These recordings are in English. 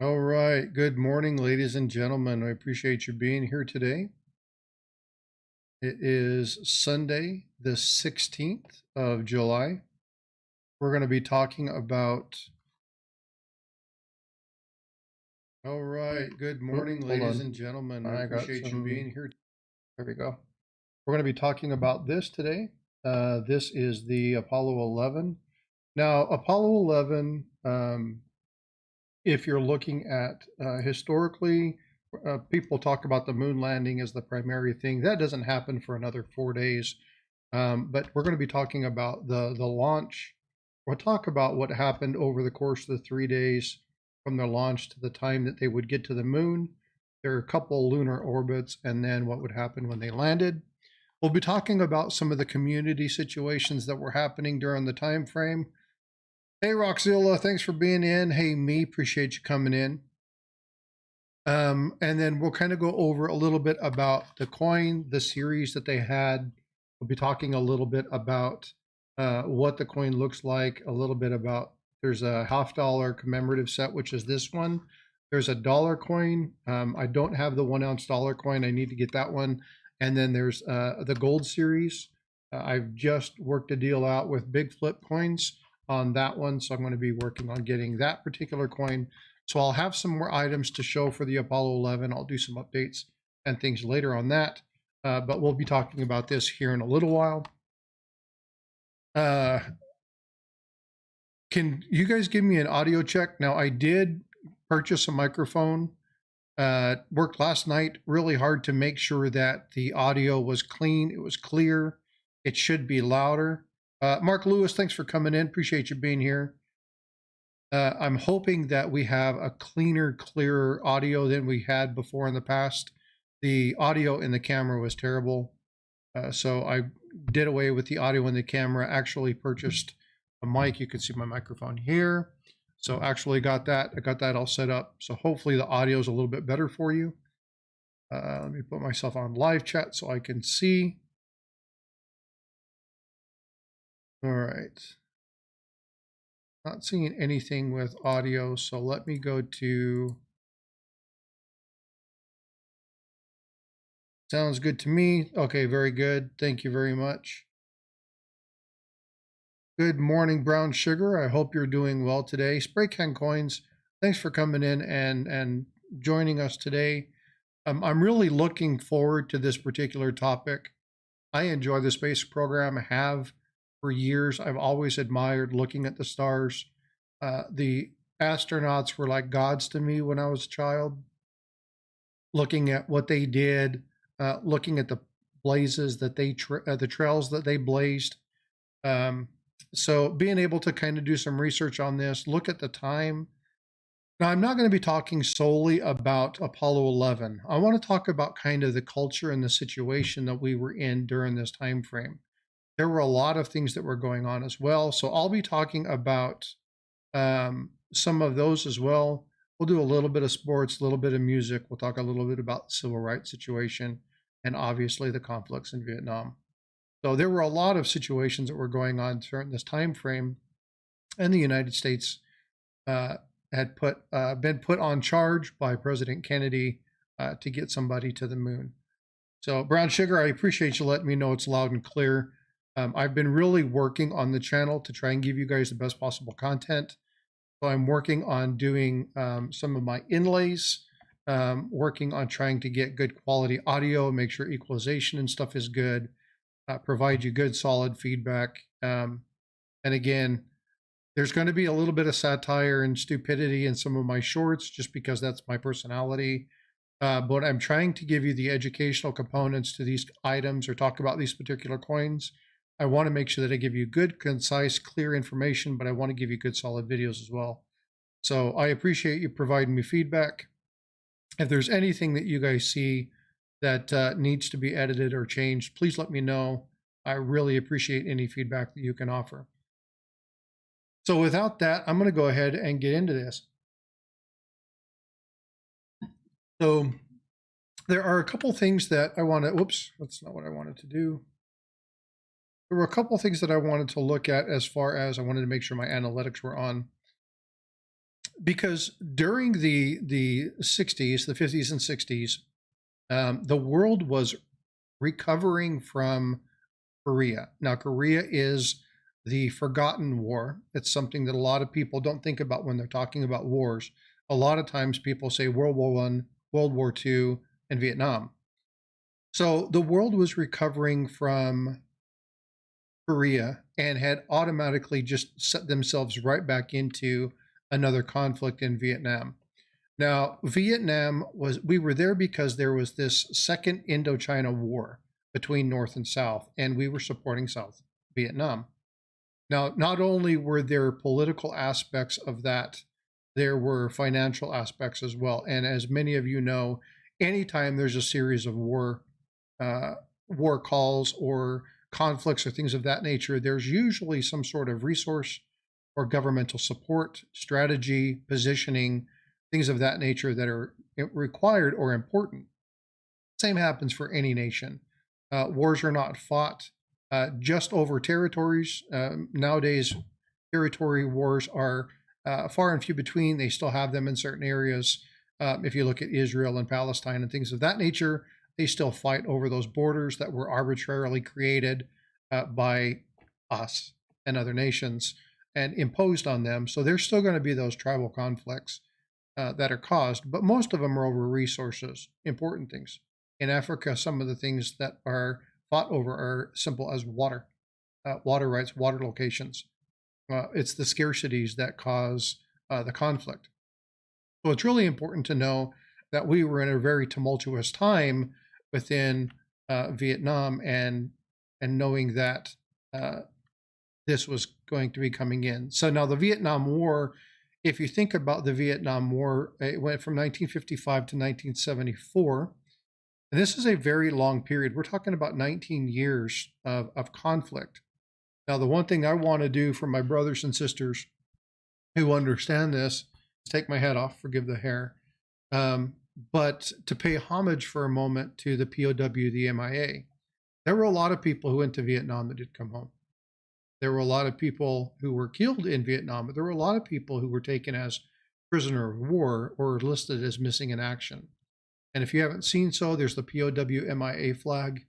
All right. Good morning, ladies and gentlemen. I appreciate you being here today. It is Sunday, the 16th of July. We're going to be talking about. All right. Good morning, ladies and gentlemen. I appreciate you being here. There we go. We're going to be talking about this today. This is the Apollo 11. Now, Apollo 11, if you're looking at historically, people talk about the moon landing as the primary thing. That doesn't happen for another 4 days. But we're going to be talking about the launch. We'll talk about what happened over the course of the 3 days from the launch to the time that they would get to the moon. There are a couple lunar orbits, and then what would happen when they landed. We'll be talking about some of the community situations that were happening during the time frame. Hey, Roxzilla, thanks for being in. Hey, me, appreciate you coming in. And then we'll kind of go over a little bit about the coin, the series that they had. We'll be talking a little bit about what the coin looks like, a little bit about, there's a $50 commemorative set, which is this one. There's a dollar coin. I don't have the 1 ounce dollar coin. I need to get that one. And then there's the gold series. I've just worked a deal out with Big Flip Coins on that one. So I'm going to be working on getting that particular coin. So I'll have some more items to show for the Apollo 11. I'll do some updates and things later on that. But we'll be talking about this here in a little while. Can you guys give me an audio check? Now, I did purchase a microphone. Worked last night really hard to make sure that the audio was clean. It was clear. It should be louder. Mark Lewis, thanks for coming in. Appreciate you being here. I'm hoping that we have a cleaner, clearer audio than we had before in the past. The audio in the camera was terrible. So I did away with the audio in the camera, actually purchased a mic. You can see my microphone here. So actually got that. I got that all set up. So hopefully the audio is a little bit better for you. Let me put myself on live chat so I can see. All right. Not seeing anything with audio. So let me go to. Sounds good to me. Okay, very good. Thank you very much. Good morning, Brown Sugar. I hope you're doing well today. Spray Can Coins, thanks for coming in and joining us today. I'm really looking forward to this particular topic. I enjoy the space program, have for years. I've always admired looking at the stars. The astronauts were like gods to me when I was a child. Looking at what they did, looking at the blazes that they, the trails that they blazed. So being able to kind of do some research on this, look at the time. Now, I'm not going to be talking solely about Apollo 11. I want to talk about kind of the culture and the situation that we were in during this time frame. There were a lot of things that were going on as well. So I'll be talking about some of those as well. We'll do a little bit of sports, a little bit of music. We'll talk a little bit about the civil rights situation and obviously the conflicts in Vietnam. So there were a lot of situations that were going on during this time frame, and the United States had been put on charge by President Kennedy to get somebody to the moon. So Brown Sugar, I appreciate you letting me know it's loud and clear. I've been really working on the channel to try and give you guys the best possible content. So I'm working on doing some of my inlays, working on trying to get good quality audio, make sure equalization and stuff is good. Provide you good, solid feedback. And again, there's going to be a little bit of satire and stupidity in some of my shorts just because that's my personality. But I'm trying to give you the educational components to these items or talk about these particular coins. I want to make sure that I give you good, concise, clear information, but I want to give you good, solid videos as well. So I appreciate you providing me feedback. If there's anything that you guys see that needs to be edited or changed, please let me know. I really appreciate any feedback that you can offer. So without that, I'm going to go ahead and get into this. So there are a couple things that I want to, whoops, that's not what I wanted to do. There were a couple things that I wanted to look at as far as I wanted to make sure my analytics were on. Because during the 60s, the 50s and 60s, the world was recovering from Korea. Now, Korea is the forgotten war. It's something that a lot of people don't think about when they're talking about wars. A lot of times people say World War One, World War Two, and Vietnam. So the world was recovering from Korea and had automatically just set themselves right back into another conflict in Vietnam. Now, Vietnam was, we were there because there was this second Indochina war between North and South, and we were supporting South Vietnam. Now, not only were there political aspects of that, there were financial aspects as well. And as many of you know, anytime there's a series of uh, war calls or conflicts or things of that nature, there's usually some sort of resource or governmental support, strategy, positioning, things of that nature that are required or important. Same happens for any nation. Wars are not fought just over territories. Nowadays, territory wars are far and few between. They still have them in certain areas. If you look at Israel and Palestine and things of that nature, they still fight over those borders that were arbitrarily created by us and other nations and imposed on them. So there's still going to be those tribal conflicts that are caused, but most of them are over resources, important things. In Africa, some of the things that are fought over are simple as water, water rights, water locations. It's the scarcities that cause the conflict. So it's really important to know that we were in a very tumultuous time within Vietnam, and knowing that this was going to be coming in. So now the Vietnam War, if you think about the Vietnam War, it went from 1955 to 1974. And this is a very long period. We're talking about 19 years of conflict. Now, the one thing I want to do for my brothers and sisters who understand this is take my hat off, forgive the hair, but to pay homage for a moment to the POW, the MIA. There were a lot of people who went to Vietnam that did come home. There were a lot of people who were killed in Vietnam, but there were a lot of people who were taken as prisoner of war or listed as missing in action. And if you haven't seen so, there's the POW MIA flag.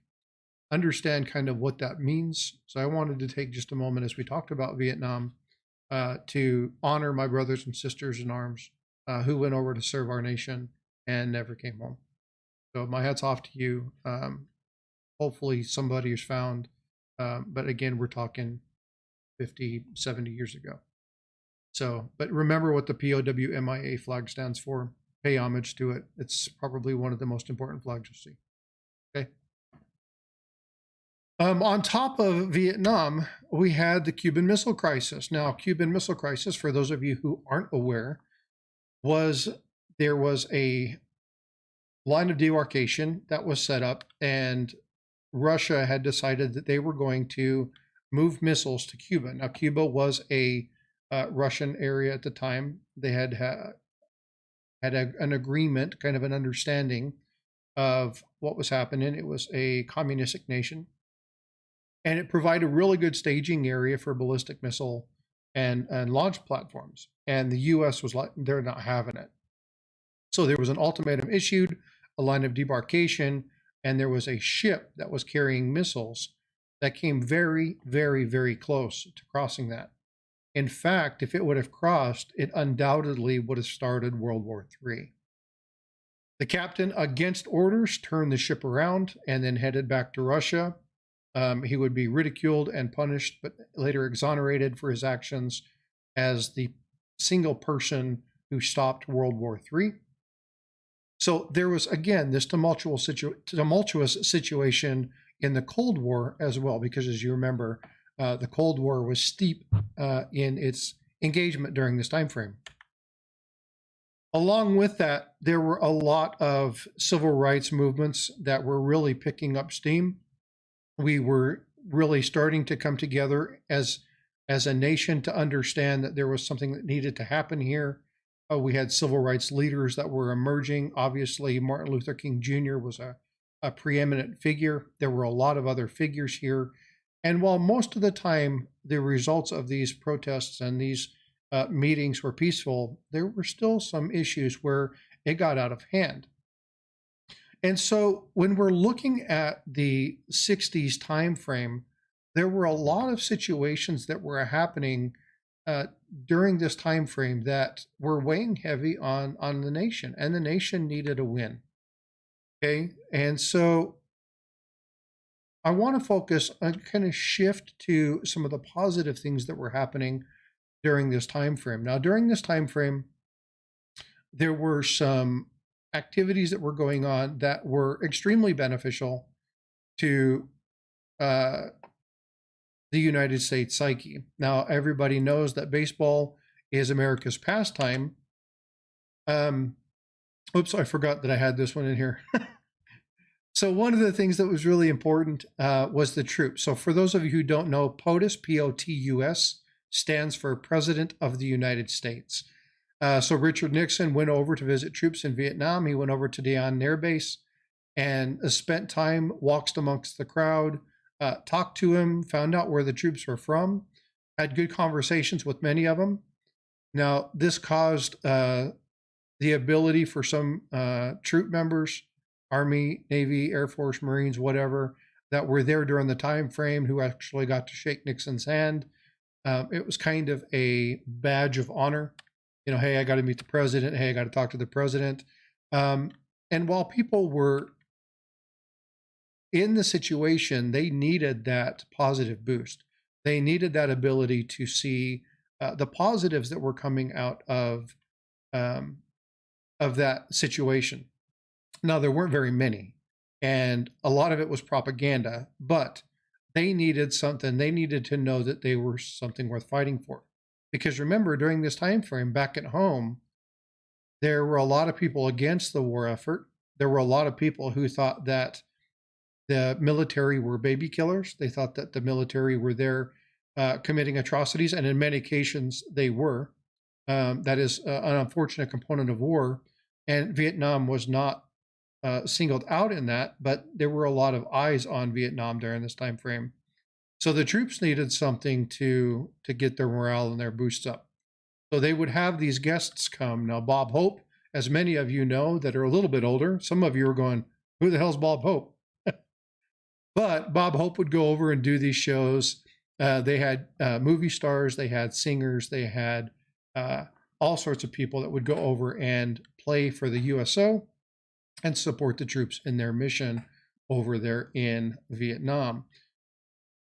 Understand kind of what that means. So I wanted to take just a moment as we talked about Vietnam to honor my brothers and sisters in arms who went over to serve our nation and never came home. So my hat's off to you. Hopefully somebody is found. But again, we're talking 50, 70 years ago. So, but remember what the POW MIA flag stands for. Pay homage to it. It's probably one of the most important flags you'll see. Okay. On top of Vietnam, we had the Cuban Missile Crisis. Now, Cuban Missile Crisis, for those of you who aren't aware, there was a line of demarcation that was set up, and Russia had decided that they were going to move missiles to Cuba. Now, Cuba was a Russian area at the time. They had an agreement, kind of an understanding of what was happening. It was a communistic nation, and it provided a really good staging area for ballistic missile and launch platforms. And the U.S. was like, they're not having it. So there was an ultimatum issued, a line of demarcation, and there was a ship that was carrying missiles that came very, very, very close to crossing that. In fact, if it would have crossed, it undoubtedly would have started World War III. The captain, against orders, turned the ship around and then headed back to Russia. He would be ridiculed and punished, but later exonerated for his actions as the single person who stopped World War III. So there was, again, this tumultuous situation in the Cold War as well, because as you remember, the Cold War was steep in its engagement during this time frame. Along with that, there were a lot of civil rights movements that were really picking up steam. We were really starting to come together as a nation to understand that there was something that needed to happen here. We had civil rights leaders that were emerging. Obviously, Martin Luther King Jr. was a preeminent figure. There were a lot of other figures here. And while most of the time the results of these protests and these meetings were peaceful, there were still some issues where it got out of hand. And so when we're looking at the 60s time frame, there were a lot of situations that were happening uh, during this time frame that were weighing heavy on the nation, and the nation needed a win. Okay, and so I want to focus on kind of shift to some of the positive things that were happening during this time frame. Now, during this time frame, there were some activities that were going on that were extremely beneficial to uh, the United States psyche. Now, everybody knows that baseball is America's pastime. Um, Oops, I forgot that I had this one in here. So one of the things that was really important was the troops. So for those of you who don't know, POTUS, P-O-T-U-S, stands for President of the United States. So Richard Nixon went over to visit troops in Vietnam. He went over to Dien Air Base and spent time, walked amongst the crowd, talked to him, found out where the troops were from, had good conversations with many of them. Now, this caused the ability for some troop members, Army, Navy, Air Force, Marines, whatever, that were there during the time frame who actually got to shake Nixon's hand. It was kind of a badge of honor. You know, hey, I got to meet the president. Hey, I got to talk to the president. And while people were in the situation, they needed that positive boost. They needed that ability to see the positives that were coming out um, of that situation. Now, there weren't very many, and a lot of it was propaganda, but they needed something. They needed to know that they were something worth fighting for. Because remember, during this time frame back at home, there were a lot of people against the war effort. There were a lot of people who thought that the military were baby killers. They thought that the military were there committing atrocities, and in many occasions they were. That is an unfortunate component of war, and Vietnam was not singled out in that, but there were a lot of eyes on Vietnam during this time frame. So the troops needed something to get their morale and their boosts up. So they would have these guests come. Now, Bob Hope, as many of you know that are a little bit older, some of you are going, who the hell's Bob Hope? But Bob Hope would go over and do these shows. They had movie stars, they had singers, they had all sorts of people that would go over and play for the USO and support the troops in their mission over there in Vietnam.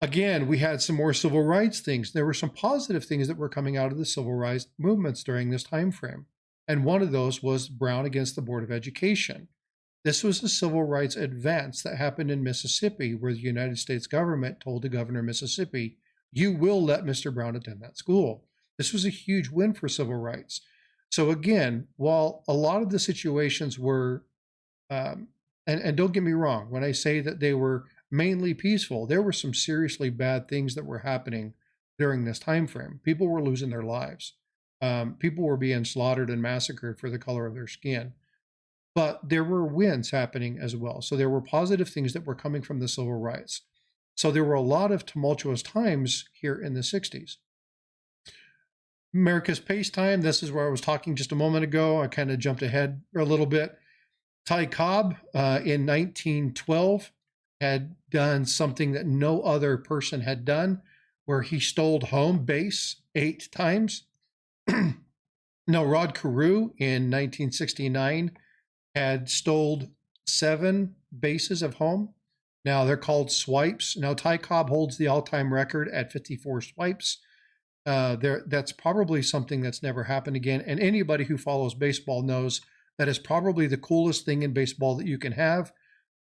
Again, we had some more civil rights things. There were some positive things that were coming out of the civil rights movements during this time frame. And one of those was Brown against the Board of Education. This was a civil rights advance that happened in Mississippi, where the United States government told the governor of Mississippi, you will let Mr. Brown attend that school. This was a huge win for civil rights. So again, while a lot of the situations were, and don't get me wrong, when I say that they were mainly peaceful, there were some seriously bad things that were happening during this time frame. People were losing their lives. People were being slaughtered and massacred for the color of their skin. But there were wins happening as well. So there were positive things that were coming from the civil rights. So there were a lot of tumultuous times here in the 60s. America's pastime, this is where I was talking just a moment ago. I kind of jumped ahead a little bit. Ty Cobb in 1912 had done something that no other person had done, where he stole home base 8 times. Now, Rod Carew in 1969 had stole 7 bases of home. Now, they're called swipes. Now, Ty Cobb holds the all-time record at 54 swipes. That's probably something that's never happened again. And anybody who follows baseball knows that is probably the coolest thing in baseball that you can have.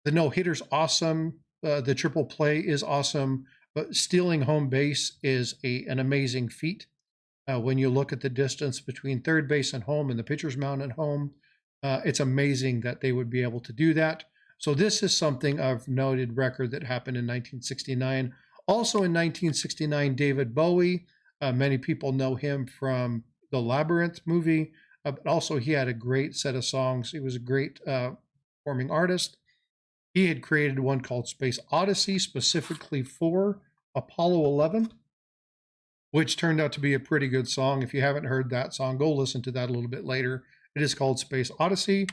The no-hitter's awesome. The triple play is awesome. But stealing home base is an amazing feat. When you look at the distance between third base and home and the pitcher's mound and home, it's amazing that they would be able to do that. So this is something of noted record that happened in 1969. Also in 1969, David Bowie, many people know him from the Labyrinth movie, but also he had a great set of songs. He was a great performing artist. He had created one called Space Odyssey specifically for Apollo 11. which turned out to be a pretty good song. If you haven't heard that song, go listen to that a little bit later. It is called Space Odyssey.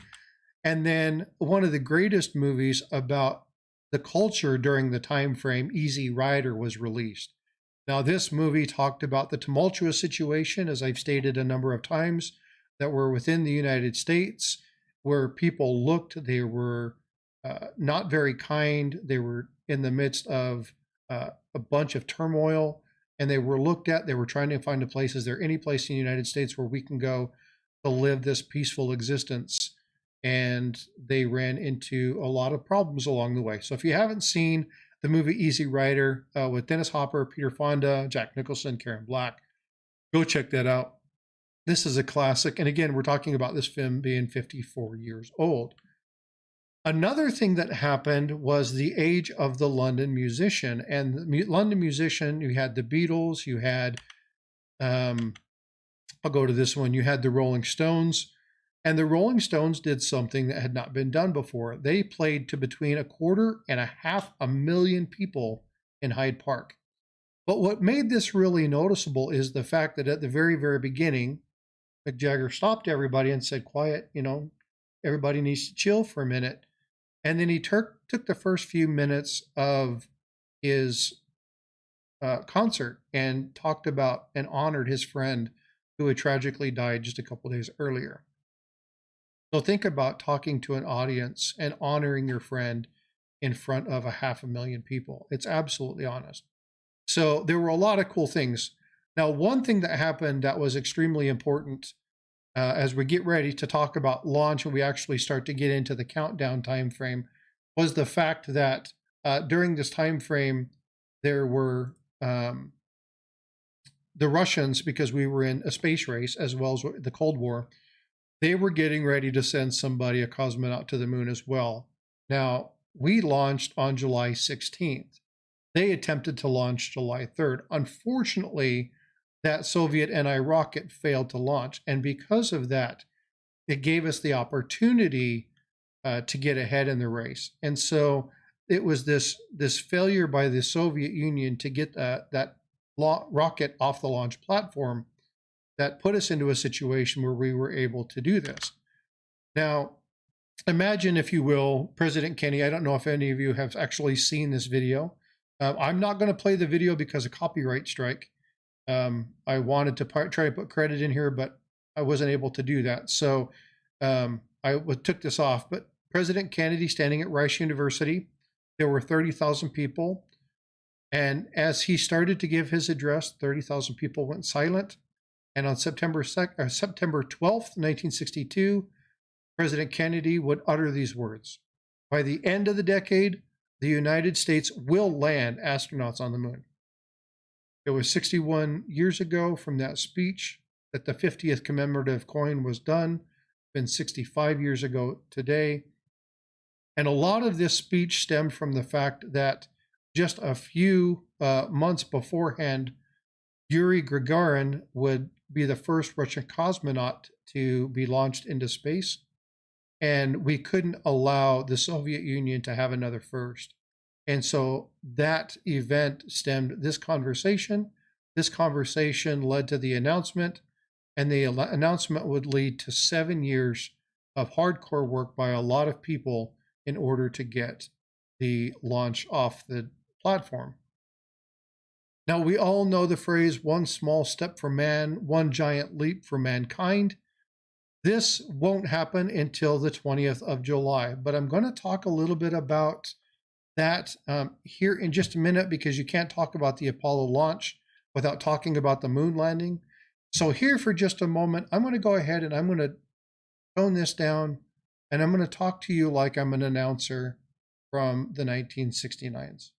And then one of the greatest movies about the culture during the time frame, Easy Rider, was released. Now, this movie talked about the tumultuous situation, as I've stated a number of times, that were within the United States, where people looked, they were not very kind. They were in the midst of a bunch of turmoil, and they were looked at. They were trying to find a place. Is there any place in the United States where we can go to live this peaceful existence? And they ran into a lot of problems along the way. So if you haven't seen the movie Easy Rider with Dennis Hopper, Peter Fonda, Jack Nicholson, Karen Black, go check that out. This is a classic. And again, we're talking about this film being 54 years old. Another thing that happened was the age of the London musician. And the London musician, you had the Beatles, you had, I'll go to this one, you had the Rolling Stones. And the Rolling Stones did something that had not been done before. They played to between 250,000 people in Hyde Park. But what made this really noticeable is the fact that at the very, very beginning, Mick Jagger stopped everybody and said, quiet, everybody needs to chill for a minute. And then he took the first few minutes of his concert and talked about and honored his friend who had tragically died just a couple days earlier. So think about talking to an audience and honoring your friend in front of 500,000 people. It's absolutely honest. So there were a lot of cool things. Now, one thing that happened that was extremely important as we get ready to talk about launch and we actually start to get into the countdown time frame was the fact that during this time frame, there were the Russians, because we were in a space race as well as the Cold War, they were getting ready to send somebody, a cosmonaut, to the moon as well. Now, we launched on July 16th. They attempted to launch July 3rd. Unfortunately, that Soviet NI rocket failed to launch. And because of that, it gave us the opportunity to get ahead in the race. And so it was this failure by the Soviet Union to get that rocket off the launch platform that put us into a situation where we were able to do this. Now, imagine, if you will, President Kennedy. I don't know if any of you have actually seen this video. I'm not going to play the video because of copyright strike. I wanted to try to put credit in here, but I wasn't able to do that. So I took this off. But President Kennedy standing at Rice University, there were 30,000 people. And as he started to give his address, 30,000 people went silent. And on September 12th, 1962, President Kennedy would utter these words: by the end of the decade, the United States will land astronauts on the moon. It was 61 years ago from that speech that the 50th commemorative coin was done. It's been 65 years ago today. And a lot of this speech stemmed from the fact that just a few months beforehand, Yuri Gagarin would be the first Russian cosmonaut to be launched into space. And we couldn't allow the Soviet Union to have another first. And so that event stemmed this conversation. This conversation led to the announcement, and the announcement would lead to 7 years of hardcore work by a lot of people in order to get the launch off the platform. Now, we all know the phrase, one small step for man, one giant leap for mankind. This won't happen until the 20th of July, but I'm going to talk a little bit about that here in just a minute, because you can't talk about the Apollo launch without talking about the moon landing. So here for just a moment, I'm going to go ahead and I'm going to tone this down, and I'm going to talk to you like I'm an announcer from the 1969s.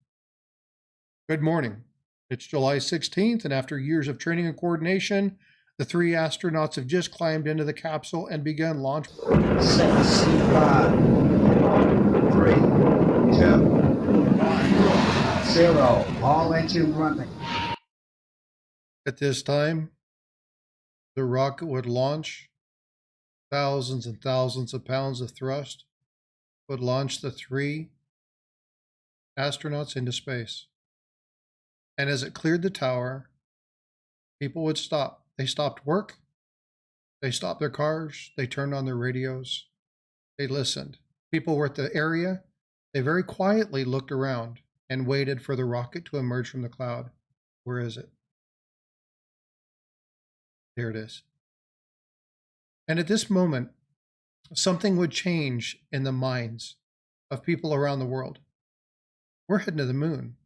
Good morning. It's July 16th, and after years of training and coordination, the 3 astronauts have just climbed into the capsule and begun launch. 6, 5, 3, 2, 1, 0. All engine running. At this time, the rocket would launch. Thousands and thousands of pounds of thrust would launch the 3 astronauts into space. And as it cleared the tower, People would stop. They stopped work. They stopped their cars. They turned on their radios. They listened. People were at the area. They very quietly looked around and waited for the rocket to emerge from the cloud. Where is it? There it is. And at this moment, something would change in the minds of people around the world. We're heading to the moon.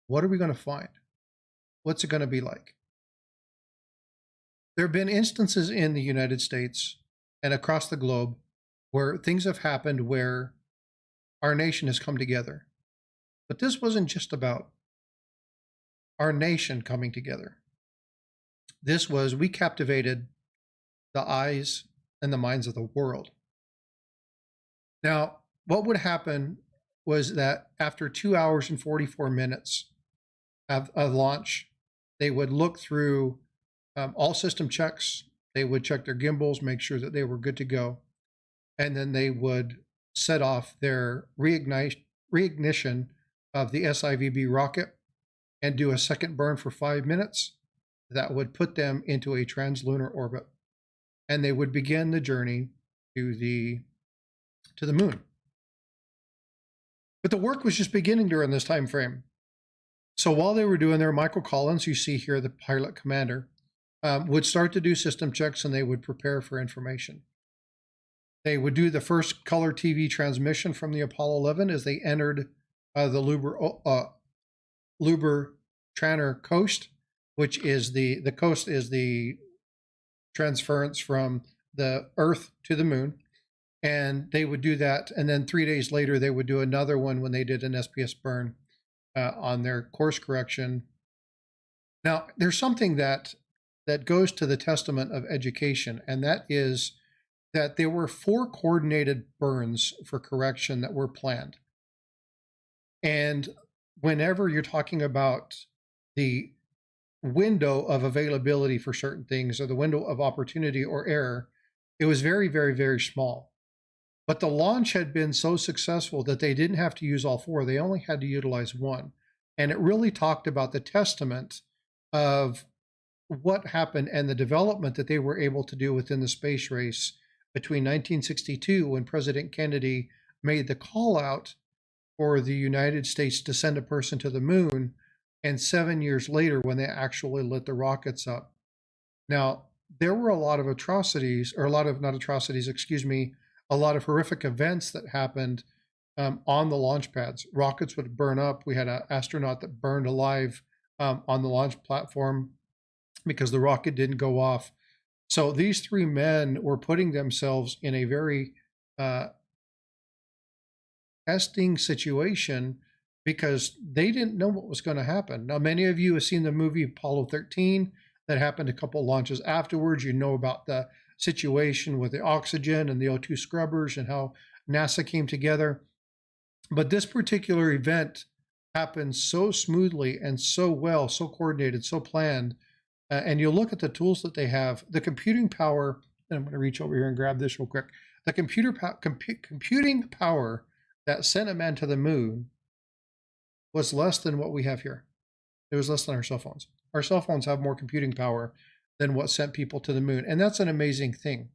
What are we going to find? What's it going to be like? There have been instances in the United States and across the globe where things have happened where our nation has come together. But this wasn't just about our nation coming together. This was, we captivated the eyes and the minds of the world. Now, what would happen was that after 2 hours and 44 minutes of launch, they would look through all system checks. They would check their gimbals, make sure that they were good to go. And then they would set off their reignition of the SIVB rocket and do a second burn for 5 minutes. That would put them into a translunar orbit. And they would begin the journey to the moon. But the work was just beginning during this time frame. So while they were doing their, Michael Collins, you see here, the pilot commander, would start to do system checks and they would prepare for information. They would do the first color TV transmission from the Apollo 11 as they entered the Luber-Tranner coast, which is the coast is the transference from the Earth to the moon. And they would do that. And then 3 days later, they would do another one when they did an SPS burn on their course correction. Now, there's something that goes to the testament of education, and that is that there were 4 coordinated burns for correction that were planned. And whenever you're talking about the window of availability for certain things, or the window of opportunity or error, it was very, very, very small. But the launch had been so successful that they didn't have to use all 4. They only had to utilize 1. And it really talked about the testament of what happened and the development that they were able to do within the space race between 1962, when President Kennedy made the call out for the United States to send a person to the moon, and 7 years later when they actually lit the rockets up. Now, there were a lot of atrocities, or a lot of horrific events that happened on the launch pads. Rockets would burn up. We had an astronaut that burned alive on the launch platform because the rocket didn't go off. So these 3 men were putting themselves in a very testing situation because they didn't know what was going to happen. Now, many of you have seen the movie Apollo 13 that happened a couple of launches afterwards. You know about the situation with the oxygen and the O2 scrubbers and how NASA came together. But this particular event happened so smoothly and so well, so coordinated, so planned. And you look at the tools that they have, the computing power, and I'm going to reach over here and grab this real quick. The computing power that sent a man to the moon was less than what we have here. It was less than our cell phones. Our cell phones have more computing power than what sent people to the moon. And that's an amazing thing.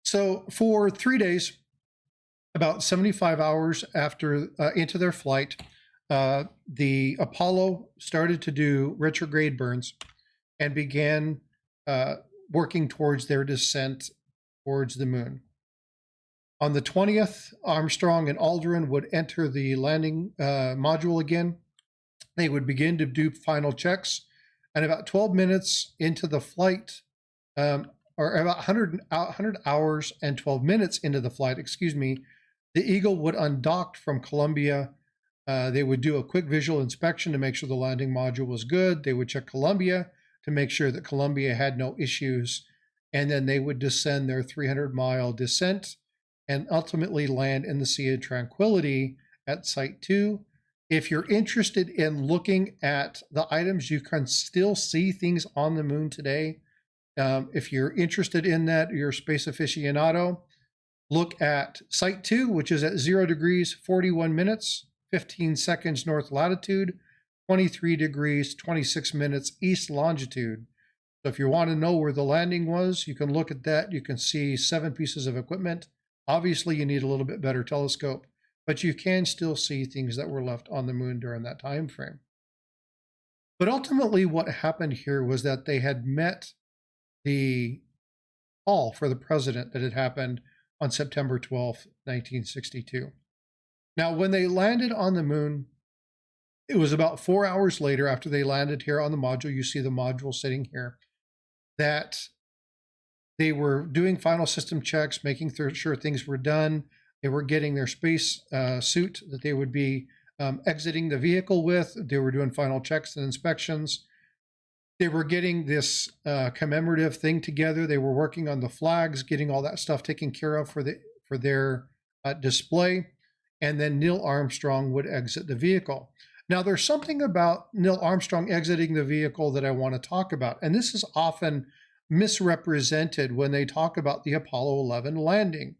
So for 3 days, about 75 hours after into their flight, the Apollo started to do retrograde burns and began working towards their descent towards the moon. On the 20th, Armstrong and Aldrin would enter the landing module again. They would begin to do final checks. And about 12 minutes into the flight, or about 100 hours and 12 minutes into the flight, the Eagle would undock from Columbia. They would do a quick visual inspection to make sure the landing module was good. They would check Columbia to make sure that Columbia had no issues. And then they would descend their 300-mile descent and ultimately land in the Sea of Tranquility at Site 2. If you're interested in looking at the items, you can still see things on the moon today. If you're interested in that, you're a space aficionado, look at Site 2, which is at 0 degrees, 41 minutes, 15 seconds north latitude. 23 degrees, 26 minutes east longitude. So if you want to know where the landing was, you can look at that. You can see 7 pieces of equipment. Obviously, you need a little bit better telescope, but you can still see things that were left on the moon during that time frame. But ultimately, what happened here was that they had met the call for the president that had happened on September 12th, 1962. Now, when they landed on the moon, it was about 4 hours later after they landed here on the module. You see the module sitting here, that they were doing final system checks, making sure things were done. They were getting their space suit that they would be exiting the vehicle with. They were doing final checks and inspections. They were getting this commemorative thing together. They were working on the flags, getting all that stuff taken care of for their display. And then Neil Armstrong would exit the vehicle. Now, there's something about Neil Armstrong exiting the vehicle that I want to talk about. And this is often misrepresented when they talk about the Apollo 11 landing.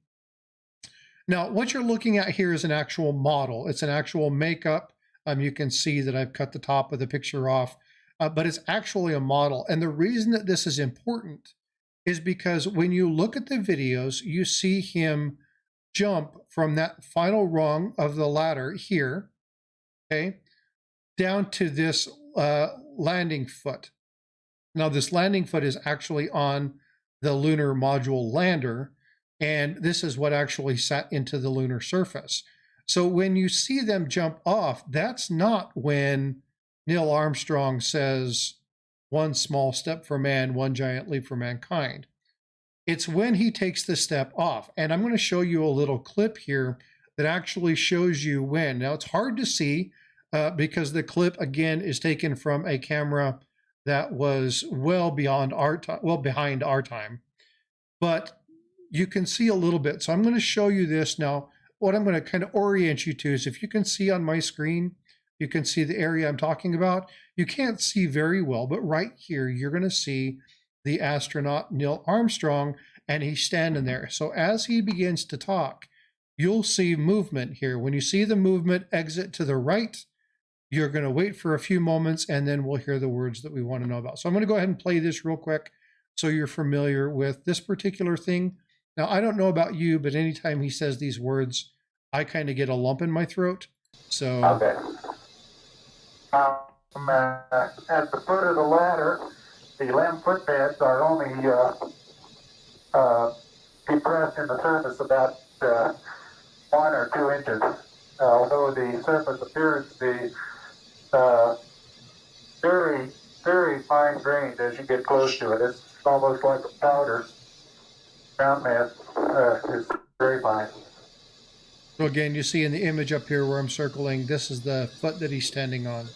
Now, what you're looking at here is an actual model. It's an actual makeup. You can see that I've cut the top of the picture off, but it's actually a model. And the reason that this is important is because when you look at the videos, you see him jump from that final rung of the ladder here, okay, down to this landing foot. Now, this landing foot is actually on the lunar module lander, and this is what actually sat into the lunar surface. So when you see them jump off, that's not when Neil Armstrong says, "One small step for man, one giant leap for mankind." It's when he takes the step off. And I'm going to show you a little clip here that actually shows you when. Now, it's hard to see because the clip, again, is taken from a camera that was well behind our time. But you can see a little bit. So I'm going to show you this now. What I'm going to kind of orient you to is, if you can see on my screen, you can see the area I'm talking about. You can't see very well, but right here, you're going to see the astronaut Neil Armstrong, and he's standing there. So as he begins to talk, you'll see movement here. When you see the movement exit to the right, you're going to wait for a few moments, and then we'll hear the words that we want to know about. So I'm going to go ahead and play this real quick so you're familiar with this particular thing. Now, I don't know about you, but anytime he says these words, I kind of get a lump in my throat. So okay. At the foot of the ladder, the limb footpads are only depressed in the surface about 1 or 2 inches, although the surface appears to be very, very fine grained as you get close to it. It's almost like a powder. Ground mass is very fine. So again, you see in the image up here where I'm circling, this is the foot that he's standing on.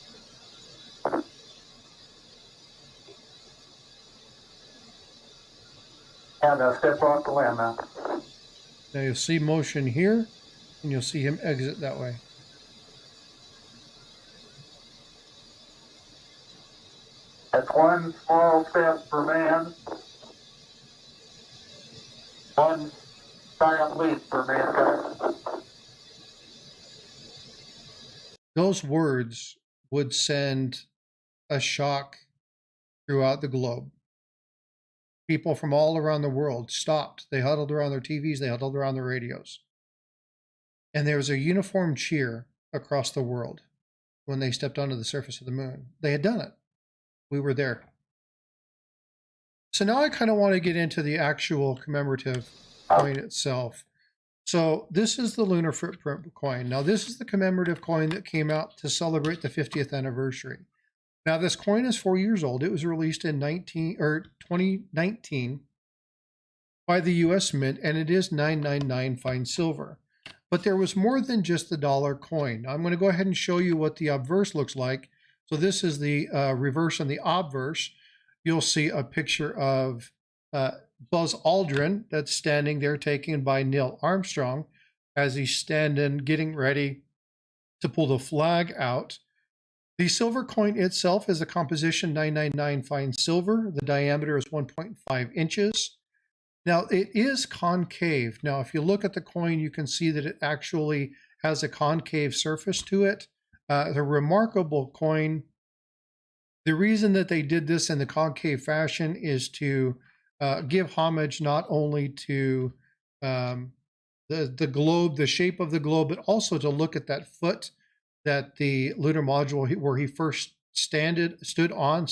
And step off the limb now. Now you'll see motion here, and you'll see him exit that way. That's one small step for man, one giant leap for mankind. Those words would send a shock throughout the globe. People from all around the world stopped. They huddled around their TVs, they huddled around their radios. And there was a uniform cheer across the world when they stepped onto the surface of the moon. They had done it. We were there. So now I kind of want to get into the actual commemorative coin itself. So this is the lunar footprint coin. Now this is the commemorative coin that came out to celebrate the 50th anniversary. Now this coin is 4 years old. It was released in 2019 by the US Mint, and it is 999 fine silver. But there was more than just the dollar coin. Now I'm going to go ahead and show you what the obverse looks like. So this is the reverse and the obverse. You'll see a picture of Buzz Aldrin that's standing there, taken by Neil Armstrong as he's standing, getting ready to pull the flag out. The silver coin itself is a composition 999 fine silver. The diameter is 1.5 inches. Now it is concave. Now if you look at the coin, you can see that it actually has a concave surface to it. The remarkable coin. The reason that they did this in the concave fashion is to give homage not only to um, the globe, the shape of the globe, but also to look at that foot that the lunar module where he first stood on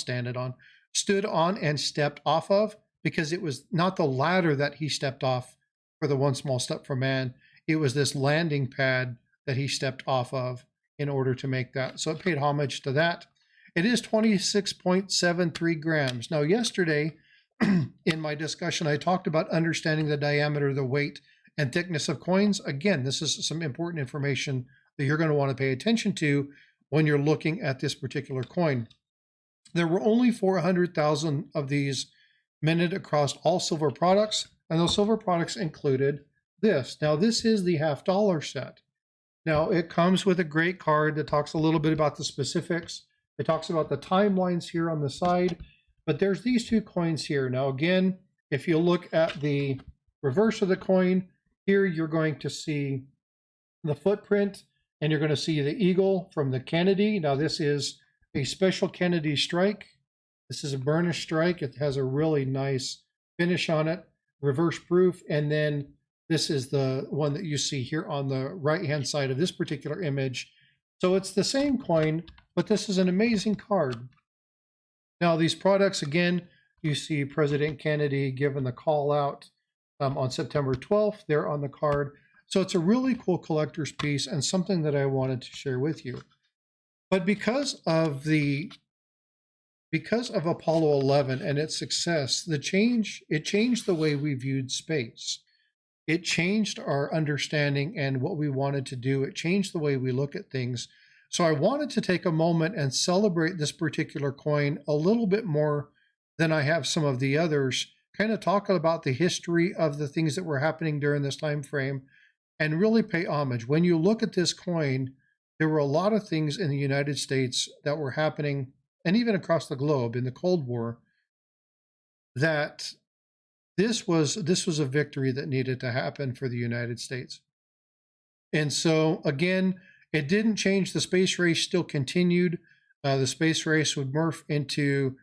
and stepped off of, because it was not the ladder that he stepped off for the one small step for man. It was this landing pad that he stepped off of in order to make that. So it paid homage to that. It is 26.73 grams. Now, yesterday in my discussion, I talked about understanding the diameter, the weight, and thickness of coins. Again, this is some important information that you're going to want to pay attention to when you're looking at this particular coin. There were only 400,000 of these minted across all silver products, and those silver products included this. Now, this is the $50 set. Now, it comes with a great card that talks a little bit about the specifics. It talks about the timelines here on the side, but there's these two coins here. Now, again, if you look at the reverse of the coin, here you're going to see the footprint, and you're going to see the eagle from the Kennedy. Now, this is a special Kennedy strike. This is a burnished strike. It has a really nice finish on it, reverse proof, and then this is the one that you see here on the right-hand side of this particular image. So it's the same coin, but this is an amazing card. Now, these products, again, you see President Kennedy given the call out on September 12th. They're on the card. So it's a really cool collector's piece and something that I wanted to share with you. But because of Apollo 11 and its success, it changed the way we viewed space. It changed our understanding and what we wanted to do. It changed the way we look at things. So I wanted to take a moment and celebrate this particular coin a little bit more than I have some of the others, kind of talk about the history of the things that were happening during this time frame and really pay homage. When you look at this coin, there were a lot of things in the United States that were happening, and even across the globe in the Cold War, that this was a victory that needed to happen for the United States. And so, again, it didn't change. The space race still continued. The space race would morph into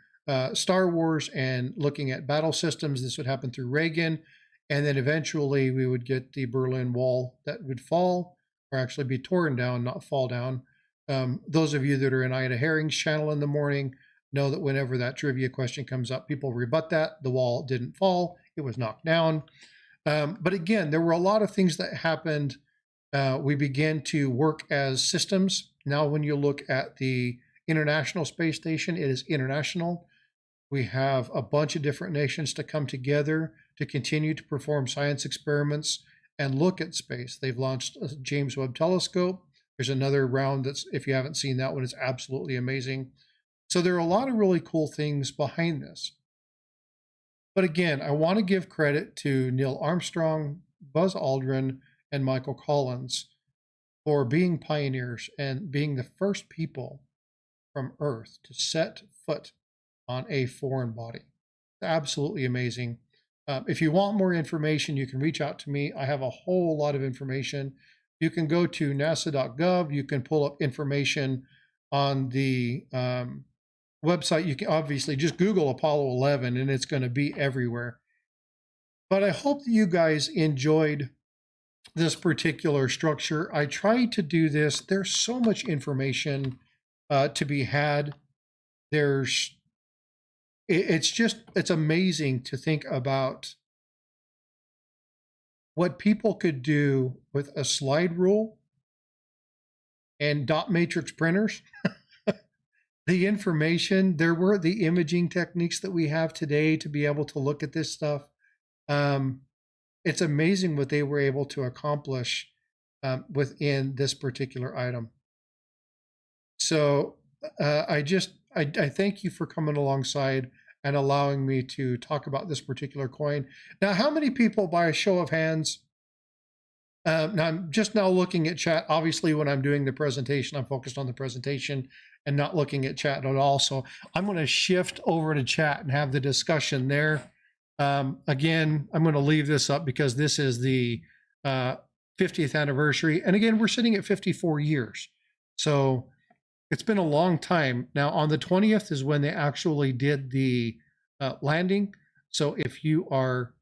Star Wars and looking at battle systems. This would happen through Reagan. And then eventually we would get the Berlin Wall that would fall, or actually be torn down, not fall down. Those of you that are in Ida Herring's channel in the morning know that whenever that trivia question comes up, people rebut that. The wall didn't fall. It was knocked down. But again, there were a lot of things that happened. We began to work as systems. Now, when you look at the International Space Station, it is international. We have a bunch of different nations to come together to continue to perform science experiments and look at space. They've launched a James Webb Telescope. There's another round that's, if you haven't seen that one, it's absolutely amazing. So there are a lot of really cool things behind this. But again, I want to give credit to Neil Armstrong, Buzz Aldrin, and Michael Collins for being pioneers and being the first people from Earth to set foot on a foreign body. Absolutely amazing. If you want more information, you can reach out to me. I have a whole lot of information. You can go to nasa.gov. You can pull up information on the website. You can obviously just Google Apollo 11 and it's going to be everywhere. But I hope that you guys enjoyed this particular structure. I tried to do this. There's so much information to be had. It's amazing to think about what people could do with a slide rule and dot matrix printers. The information, there were the imaging techniques that we have today to be able to look at this stuff. It's amazing what they were able to accomplish within this particular item. So I thank you for coming alongside and allowing me to talk about this particular coin. Now, how many people, by a show of hands, now I'm just now looking at chat. Obviously, when I'm doing the presentation, I'm focused on the presentation and not looking at chat at all. So I'm going to shift over to chat and have the discussion there. Again, I'm going to leave this up because this is the 50th anniversary. And again, we're sitting at 54 years. So it's been a long time. Now on the 20th is when they actually did the landing. So if you are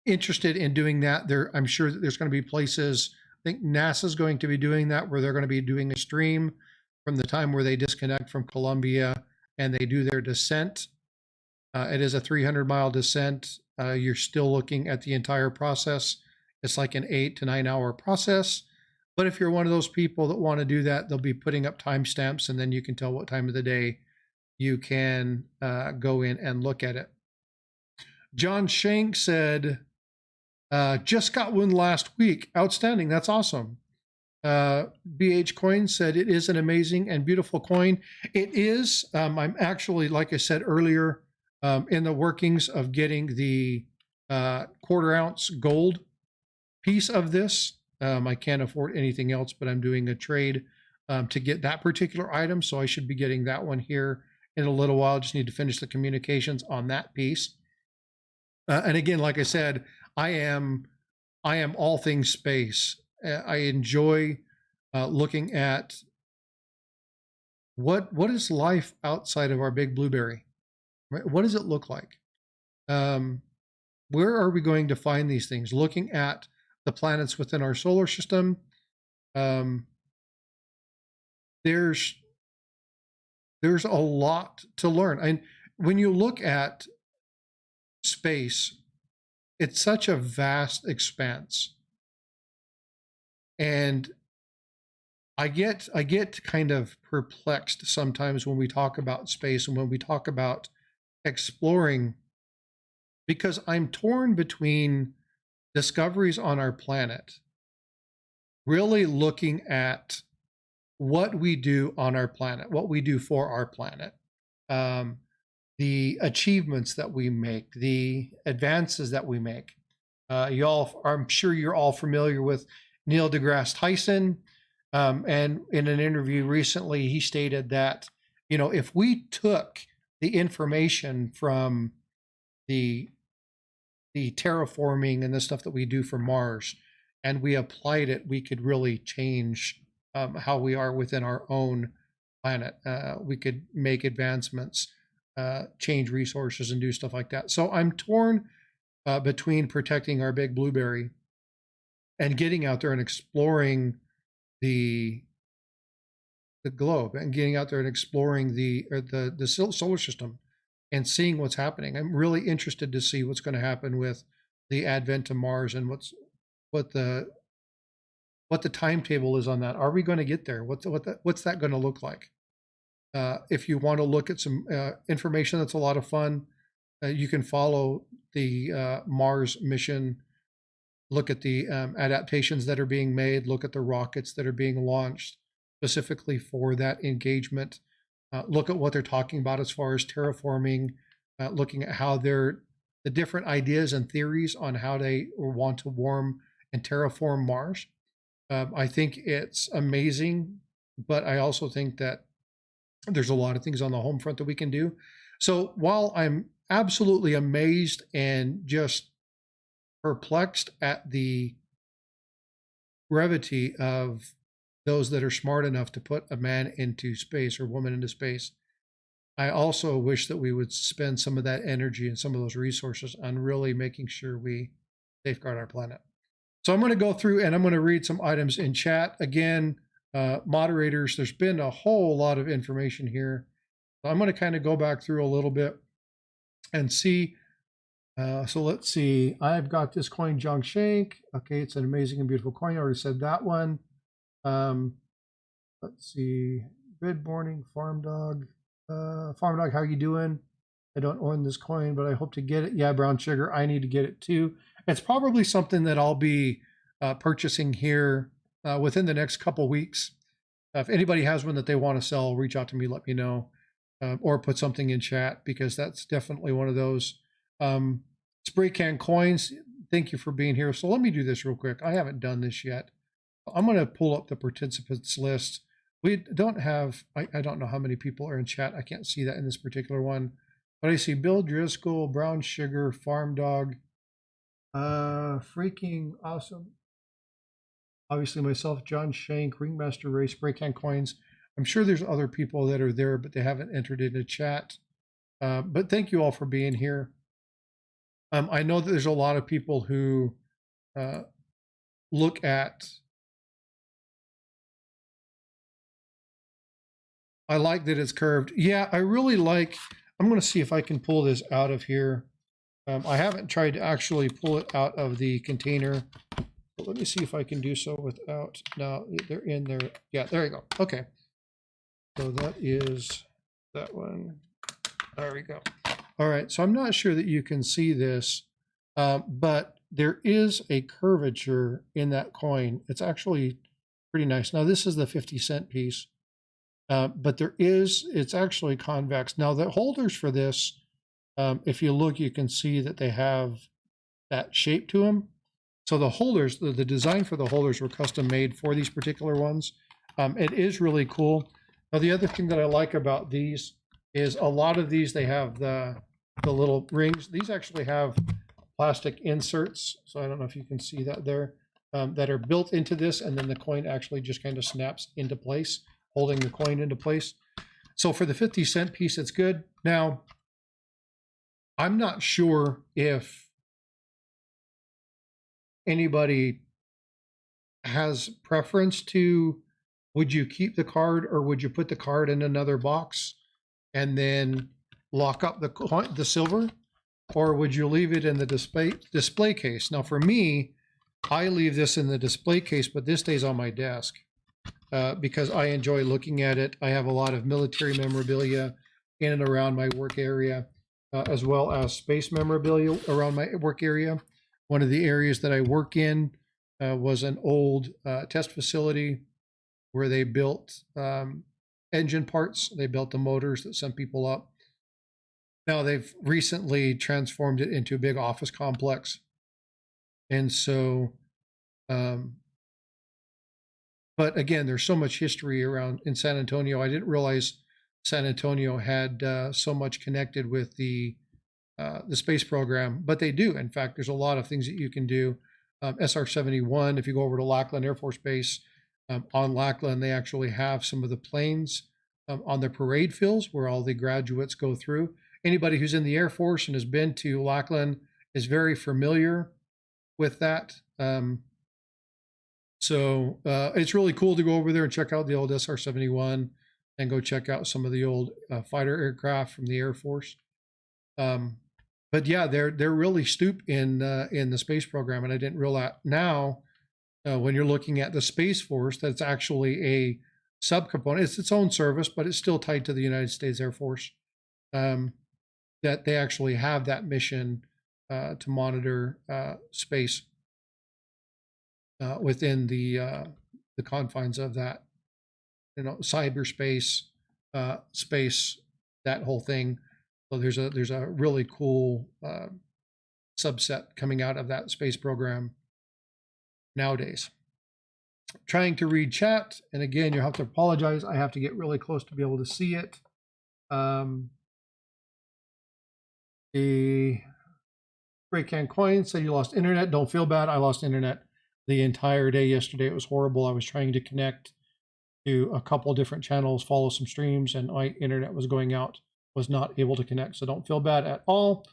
interested in doing that, I'm sure that there's going to be places. I think NASA's going to be doing that, where they're going to be doing a stream from the time where they disconnect from Columbia and they do their descent. It is a 300-mile descent. You're still looking at the entire process. It's like an 8 to 9 hour process. But if you're one of those people that want to do that, they'll be putting up timestamps, and then you can tell what time of the day you can go in and look at it. John Shank said, just got one last week. Outstanding. That's awesome. BH Coin said, it is an amazing and beautiful coin. It is. I'm actually, like I said earlier, in the workings of getting the quarter-ounce gold piece of this. I can't afford anything else, but I'm doing a trade to get that particular item, so I should be getting that one here in a little while. Just need to finish the communications on that piece. And again, like I said, I am all things space. I enjoy looking at what is life outside of our big blueberry. Right? What does it look like? Where are we going to find these things? Looking at the planets within our solar system, there's a lot to learn. And when you look at space, it's such a vast expanse. And I get kind of perplexed sometimes when we talk about space and when we talk about exploring, because I'm torn between discoveries on our planet, really looking at what we do on our planet, what we do for our planet, the achievements that we make, the advances that we make. I'm sure you're all familiar with Neil deGrasse Tyson. And in an interview recently, he stated that, if we took the information from the terraforming and the stuff that we do for Mars, and we applied it, we could really change how we are within our own planet. We could make advancements, change resources, and do stuff like that. So I'm torn between protecting our big blueberry and getting out there and exploring the globe, and getting out there and exploring the solar system and seeing what's happening. I'm really interested to see what's going to happen with the advent to Mars, and what the timetable is on that. Are we going to get there? What's that going to look like? If you want to look at some information that's a lot of fun, you can follow the Mars mission. Look at the adaptations that are being made. Look at the rockets that are being launched specifically for that engagement. Look at what they're talking about as far as terraforming, looking at how the different ideas and theories on how they want to warm and terraform Mars. I think it's amazing, but I also think that there's a lot of things on the home front that we can do. So while I'm absolutely amazed and just perplexed at the brevity of those that are smart enough to put a man into space or woman into space, I also wish that we would spend some of that energy and some of those resources on really making sure we safeguard our planet. So I'm going to go through and I'm going to read some items in chat. Again, moderators, there's been a whole lot of information here. So I'm going to kind of go back through a little bit and see. So let's see. I've got this coin, John Shank. Okay, it's an amazing and beautiful coin. I already said that one. Let's see. Good morning, Farm Dog. Farm Dog, how are you doing? I don't own this coin, but I hope to get it. Yeah, Brown Sugar, I need to get it too. It's probably something that I'll be purchasing here within the next couple weeks. If anybody has one that they want to sell, reach out to me, let me know, or put something in chat, because that's definitely one of those. Spray Can Coins, thank you for being here. So let me do this real quick. I haven't done this yet. I'm going to pull up the participants list. We don't have, I don't know how many people are in chat. I can't see that in this particular one. But I see Bill Driscoll, Brown Sugar, Farm Dog, freaking awesome. Obviously myself, John Shank, Ringmaster Ray, Spray Can Coins. I'm sure there's other people that are there, but they haven't entered into chat. But thank you all for being here. I know that there's a lot of people who look at. I like that it's curved. Yeah, I really like. I'm going to see if I can pull this out of here. I haven't tried to actually pull it out of the container. But let me see if I can do so without. No, they're in there. Yeah, there you go. Okay. So that is that one. There we go. All right. So I'm not sure that you can see this, but there is a curvature in that coin. It's actually pretty nice. Now, this is the 50-cent piece, but it's actually convex. Now, the holders for this, if you look, you can see that they have that shape to them. So the holders, the design for the holders were custom made for these particular ones. It is really cool. Now, the other thing that I like about these is a lot of these, they have the little rings. These actually have plastic inserts. So I don't know if you can see that there, that are built into this. And then the coin actually just kind of snaps into place, holding the coin into place. So for the 50-cent piece, it's good. Now, I'm not sure if anybody has preference to, would you keep the card or would you put the card in another box and then lock up the coin, the silver, or would you leave it in the display case? Now for me, I leave this in the display case, but this stays on my desk because I enjoy looking at it. I have a lot of military memorabilia in and around my work area, as well as space memorabilia around my work area. One of the areas that I work in was an old test facility where they built engine parts. They built the motors that sent people up. Now they've recently transformed it into a big office complex. And so, but again, there's so much history around in San Antonio. I didn't realize San Antonio had so much connected with the space program, but they do. In fact, there's a lot of things that you can do. SR-71, if you go over to Lackland Air Force Base, on Lackland, they actually have some of the planes on the parade fields where all the graduates go through. Anybody who's in the Air Force and has been to Lackland is very familiar with that. So it's really cool to go over there and check out the old SR-71 and go check out some of the old fighter aircraft from the Air Force. But yeah, they're really stoop in the space program, and I didn't realize now when you're looking at the Space Force, that's actually a subcomponent. It's its own service, but it's still tied to the United States Air Force. That they actually have that mission to monitor space within the confines of that, cyberspace, space, that whole thing. So there's a really cool subset coming out of that space program nowadays. Trying to read chat, and again, you have to apologize. I have to get really close to be able to see it. The Break Can Coin said you lost internet. Don't feel bad. I lost internet the entire day yesterday. It was horrible. I was trying to connect to a couple different channels, follow some streams, and my internet was going out. Was not able to connect, so don't feel bad at all.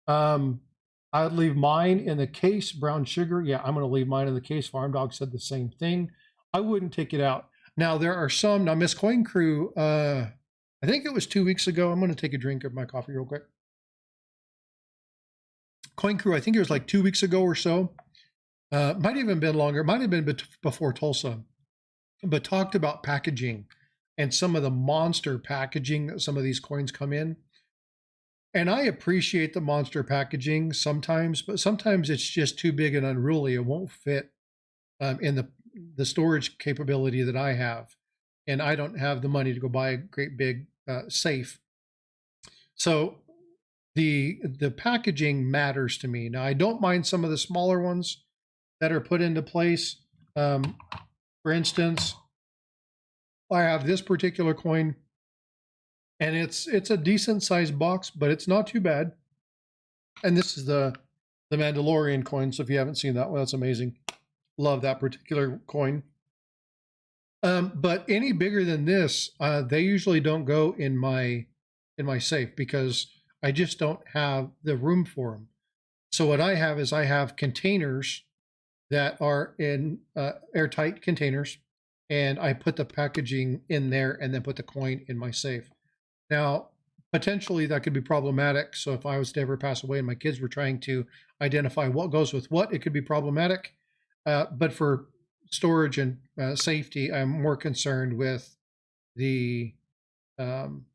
I'd leave mine in the case. Brown sugar, yeah, I'm going to leave mine in the case. Farm Dog said the same thing. I wouldn't take it out. Now there are some. Now Miss Coin Crew, I think it was 2 weeks ago. I'm going to take a drink of my coffee real quick. Coin Crew, I think it was like 2 weeks ago or so. Might even been longer. Might have been before Tulsa, but talked about packaging and some of the monster packaging that some of these coins come in. And I appreciate the monster packaging sometimes, but sometimes it's just too big and unruly. It won't fit in the storage capability that I have. And I don't have the money to go buy a great big safe. So the packaging matters to me. Now, I don't mind some of the smaller ones that are put into place. For instance, I have this particular coin, and it's a decent sized box, but it's not too bad. And this is the Mandalorian coin. So if you haven't seen that one, that's amazing. Love that particular coin. But any bigger than this, they usually don't go in my safe because I just don't have the room for them. So what I have is I have containers that are in airtight containers, and I put the packaging in there and then put the coin in my safe. Now, potentially that could be problematic. So if I was to ever pass away and my kids were trying to identify what goes with what, it could be problematic. But for storage and safety, I'm more concerned with the um,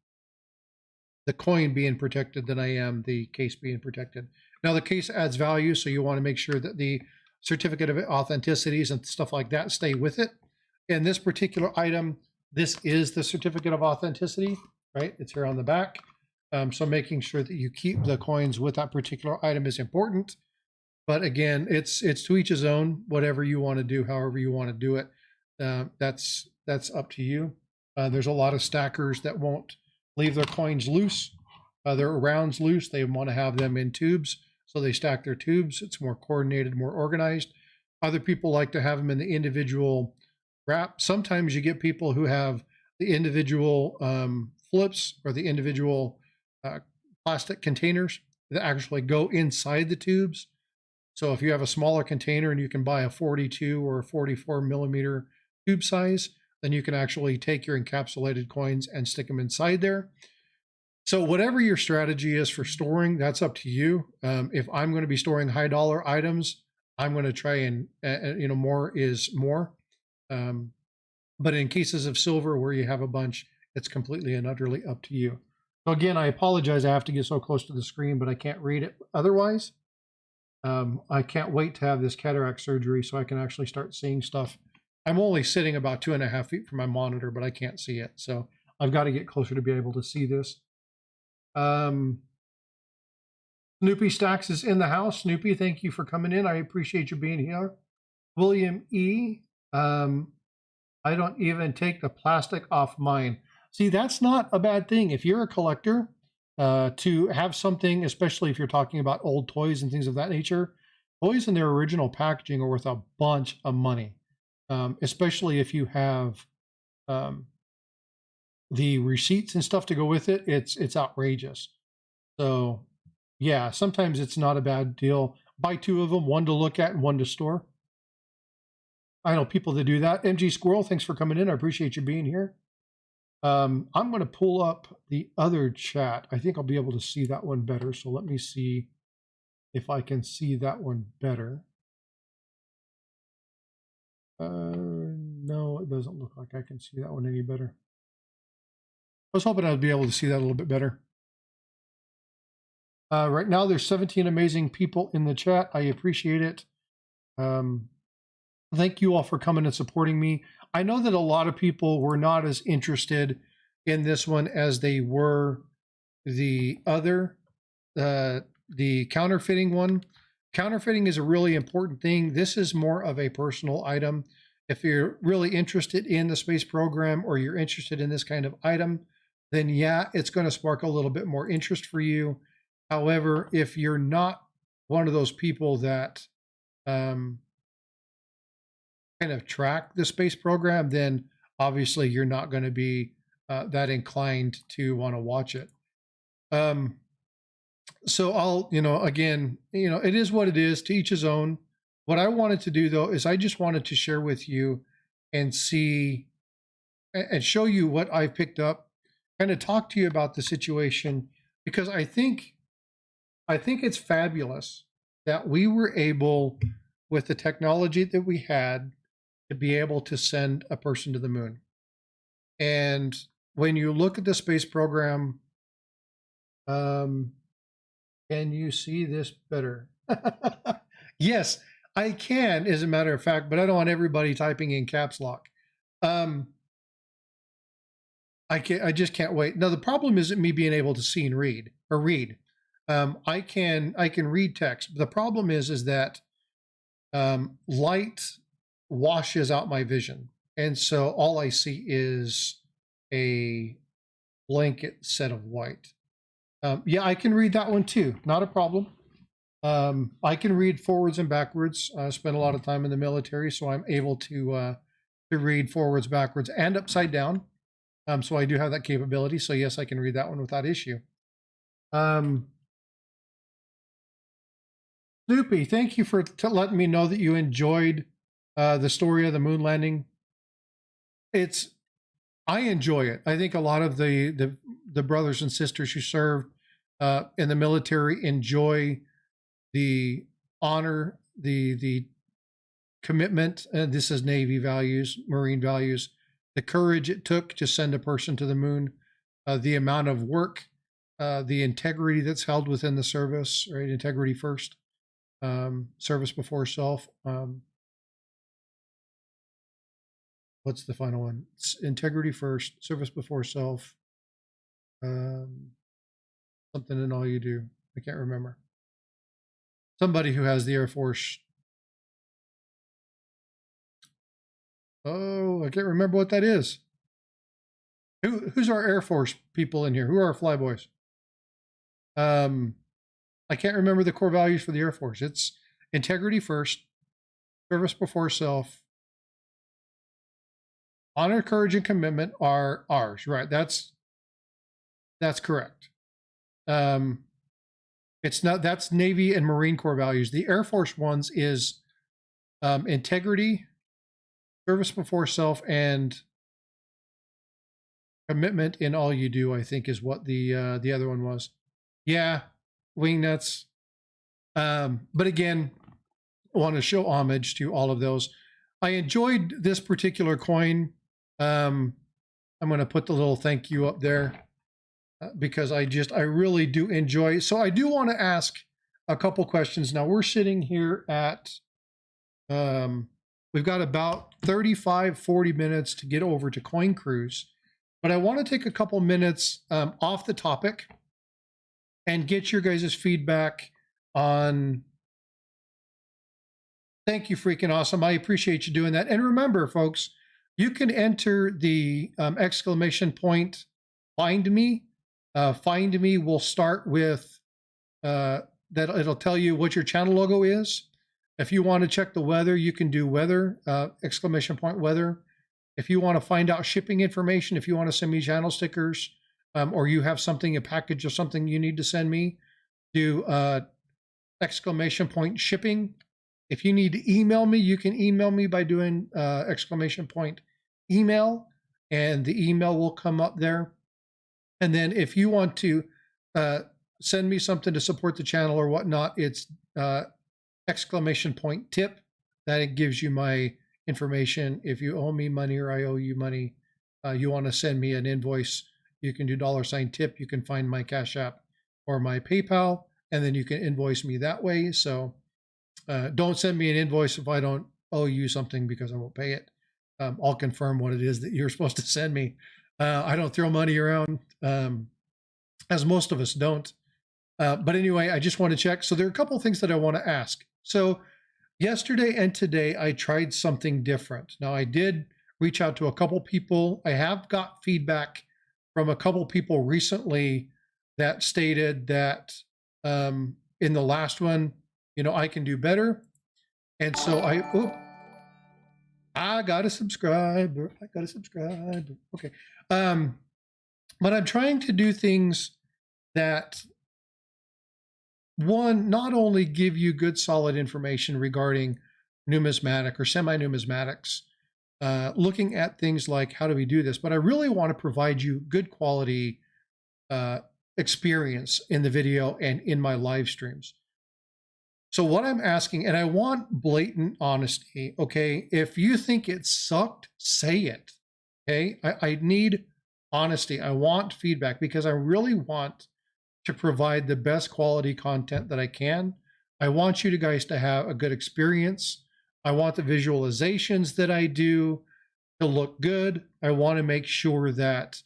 the coin being protected than I am the case being protected. Now the case adds value, so you want to make sure that the certificate of authenticities and stuff like that stay with it. In this particular item, this is the certificate of authenticity, right? It's here on the back. So making sure that you keep the coins with that particular item is important. But again, it's to each his own. Whatever you want to do, however you want to do it, that's up to you. There's a lot of stackers that won't leave their coins loose, their rounds loose. They want to have them in tubes, so they stack their tubes. It's more coordinated, more organized. Other people like to have them in the individual wrap. Sometimes you get people who have the individual flips or the individual plastic containers that actually go inside the tubes. So if you have a smaller container and you can buy a 42 or a 44 millimeter tube size, then you can actually take your encapsulated coins and stick them inside there. So whatever your strategy is for storing, that's up to you. If I'm going to be storing high dollar items, I'm going to try and, more is more. But in cases of silver where you have a bunch, it's completely and utterly up to you. So again, I apologize. I have to get so close to the screen, but I can't read it otherwise. I can't wait to have this cataract surgery so I can actually start seeing stuff. I'm only sitting about 2.5 feet from my monitor, but I can't see it. So I've got to get closer to be able to see this. Snoopy Stacks is in the house. Snoopy, thank you for coming in. I appreciate you being here. William E. I don't even take the plastic off mine. See, that's not a bad thing. If you're a collector, to have something, especially if you're talking about old toys and things of that nature, toys in their original packaging are worth a bunch of money, especially if you have the receipts and stuff to go with it. It's outrageous. So yeah, sometimes it's not a bad deal. Buy two of them, one to look at and one to store. I know people that do that. MG Squirrel, thanks for coming in. I appreciate you being here. I'm going to pull up the other chat. I think I'll be able to see that one better. So let me see if I can see that one better. No, it doesn't look like I can see that one any better. I was hoping I'd be able to see that a little bit better. Right now, there's 17 amazing people in the chat. I appreciate it. Thank you all for coming and supporting me. I know that a lot of people were not as interested in this one as they were the other, the counterfeiting one. Counterfeiting is a really important thing. This is more of a personal item. If you're really interested in the space program or you're interested in this kind of item, then yeah, it's going to spark a little bit more interest for you. However, if you're not one of those people that kind of track the space program, then obviously you're not going to be that inclined to want to watch it. So I'll, again, it is what it is, to each his own. What I wanted to do though, is I just wanted to share with you and see and show you what I've picked up, kind of talk to you about the situation, because I think it's fabulous that we were able, with the technology that we had, to be able to send a person to the moon. And when you look at the space program, can you see this better? Yes, I can, as a matter of fact, but I don't want everybody typing in caps lock. I just can't wait. Now, the problem isn't me being able to see and read. I can read text. The problem is that light washes out my vision. And so all I see is a blanket set of white. Yeah, I can read that one too. Not a problem. I can read forwards and backwards. I spent a lot of time in the military, so I'm able to to read forwards, backwards, and upside down. So I do have that capability. So yes, I can read that one without issue. Snoopy, thank you for letting me know that you enjoyed the story of the moon landing. I enjoy it. I think a lot of the brothers and sisters who served in the military enjoy the honor, the commitment. And this is Navy values, Marine values, the courage it took to send a person to the moon, the amount of work, the integrity that's held within the service, right? Integrity first, service before self. What's the final one? It's integrity first, service before self. Something in all you do. I can't remember. Somebody who has the Air Force. Oh, I can't remember what that is. Who's our Air Force people in here? Who are our flyboys? I can't remember the core values for the Air Force. It's integrity first, service before self. Honor, courage, and commitment are ours, right? That's correct. It's not. That's Navy and Marine Corps values. The Air Force ones is integrity, service before self, and commitment in all you do. I think is what the other one was. Yeah, wingnuts. But again, I want to show homage to all of those. I enjoyed this particular coin. I'm going to put the little thank you up there because I really do enjoy. So I do want to ask a couple questions. Now we're sitting here at, we've got about 35, 40 minutes to get over to Coin Cruise, but I want to take a couple minutes off the topic and get your guys' feedback on. Thank you, freaking awesome. I appreciate you doing that. And remember, folks, you can enter the exclamation point, find me. Find me will start with that. It'll tell you what your channel logo is. If you want to check the weather, you can do weather, exclamation point weather. If you want to find out shipping information, if you want to send me channel stickers, or you have something, a package of something you need to send me, do exclamation point shipping. If you need to email me, you can email me by doing exclamation point email, and the email will come up there. And then if you want to send me something to support the channel or whatnot, it's exclamation point tip. That it gives you my information. If you owe me money or I owe you money, you want to send me an invoice, you can do $tip. You can find my Cash App or my PayPal, and then you can invoice me that way. So don't send me an invoice if I don't owe you something, because I won't pay it. I'll confirm what it is that you're supposed to send me. I don't throw money around, as most of us don't. But anyway, I just want to check. So there are a couple of things that I want to ask. So yesterday and today, I tried something different. Now, I did reach out to a couple people. I have got feedback from a couple people recently that stated that in the last one, I can do better. And so I got to subscribe. Okay. But I'm trying to do things that, one, not only give you good, solid information regarding numismatic or semi-numismatics, looking at things like how do we do this, but I really want to provide you good quality experience in the video and in my live streams. So what I'm asking, and I want blatant honesty, okay? If you think it sucked, say it, okay? I need honesty. I want feedback because I really want to provide the best quality content that I can. I want you guys to have a good experience. I want the visualizations that I do to look good. I want to make sure that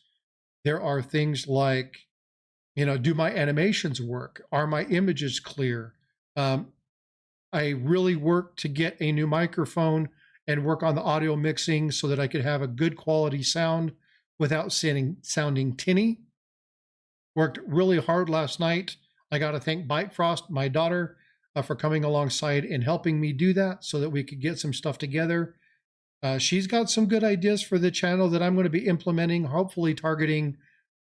there are things like, do my animations work? Are my images clear? I really work to get a new microphone and work on the audio mixing so that I could have a good quality sound without sounding tinny. Worked really hard last night. I got to thank Bite Frost, my daughter, for coming alongside and helping me do that so that we could get some stuff together. She's got some good ideas for the channel that I'm going to be implementing, hopefully targeting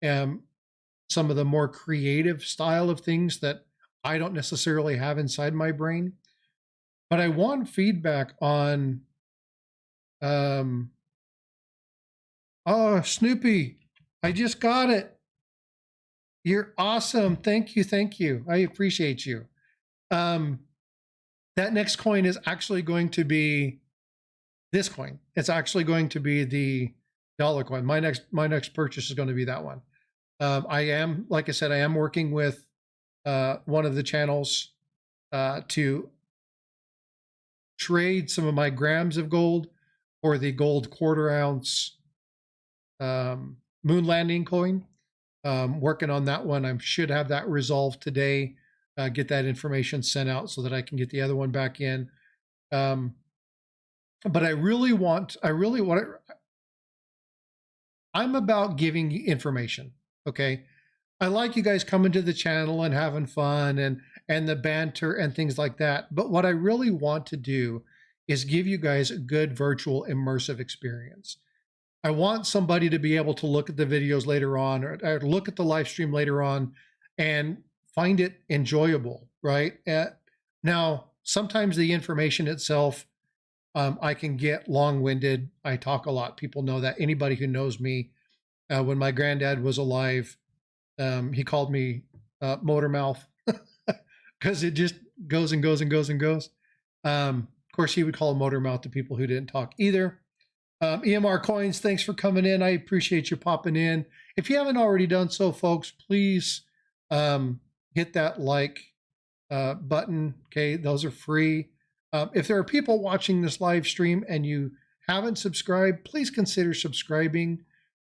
some of the more creative style of things that I don't necessarily have inside my brain. But I want feedback on, oh, Snoopy, I just got it. You're awesome. Thank you. Thank you. I appreciate you. That next coin is actually going to be this coin. It's actually going to be the dollar coin. My next purchase is going to be that one. I am, like I said, I am working with one of the channels to trade some of my grams of gold for the gold quarter-ounce moon landing coin. Working on that one. I should have that resolved today. Get that information sent out so that I can get the other one back in. But I'm about giving information. Okay. I like you guys coming to the channel and having fun and the banter and things like that. But what I really want to do is give you guys a good virtual immersive experience. I want somebody to be able to look at the videos later on or look at the live stream later on and find it enjoyable, right? Now, sometimes the information itself, I can get long-winded. I talk a lot. People know that. Anybody who knows me, when my granddad was alive, he called me motor mouth because it just goes and goes and goes and goes. Of course, he would call motor mouth to people who didn't talk either. EMR Coins, thanks for coming in. I appreciate you popping in. If you haven't already done so, folks, please hit that like button. Okay, those are free. If there are people watching this live stream and you haven't subscribed, please consider subscribing.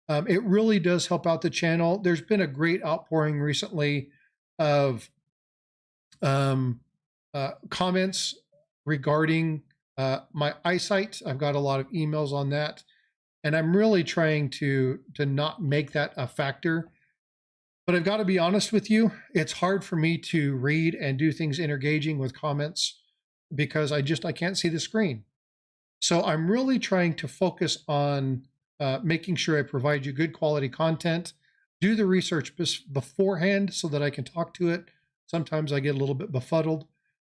It really does help out the channel. There's been a great outpouring recently of comments regarding my eyesight. I've got a lot of emails on that, and I'm really trying to not make that a factor. But I've got to be honest with you, it's hard for me to read and do things interengaging with comments because I can't see the screen. So I'm really trying to focus on making sure I provide you good quality content, do the research beforehand so that I can talk to it. Sometimes I get a little bit befuddled.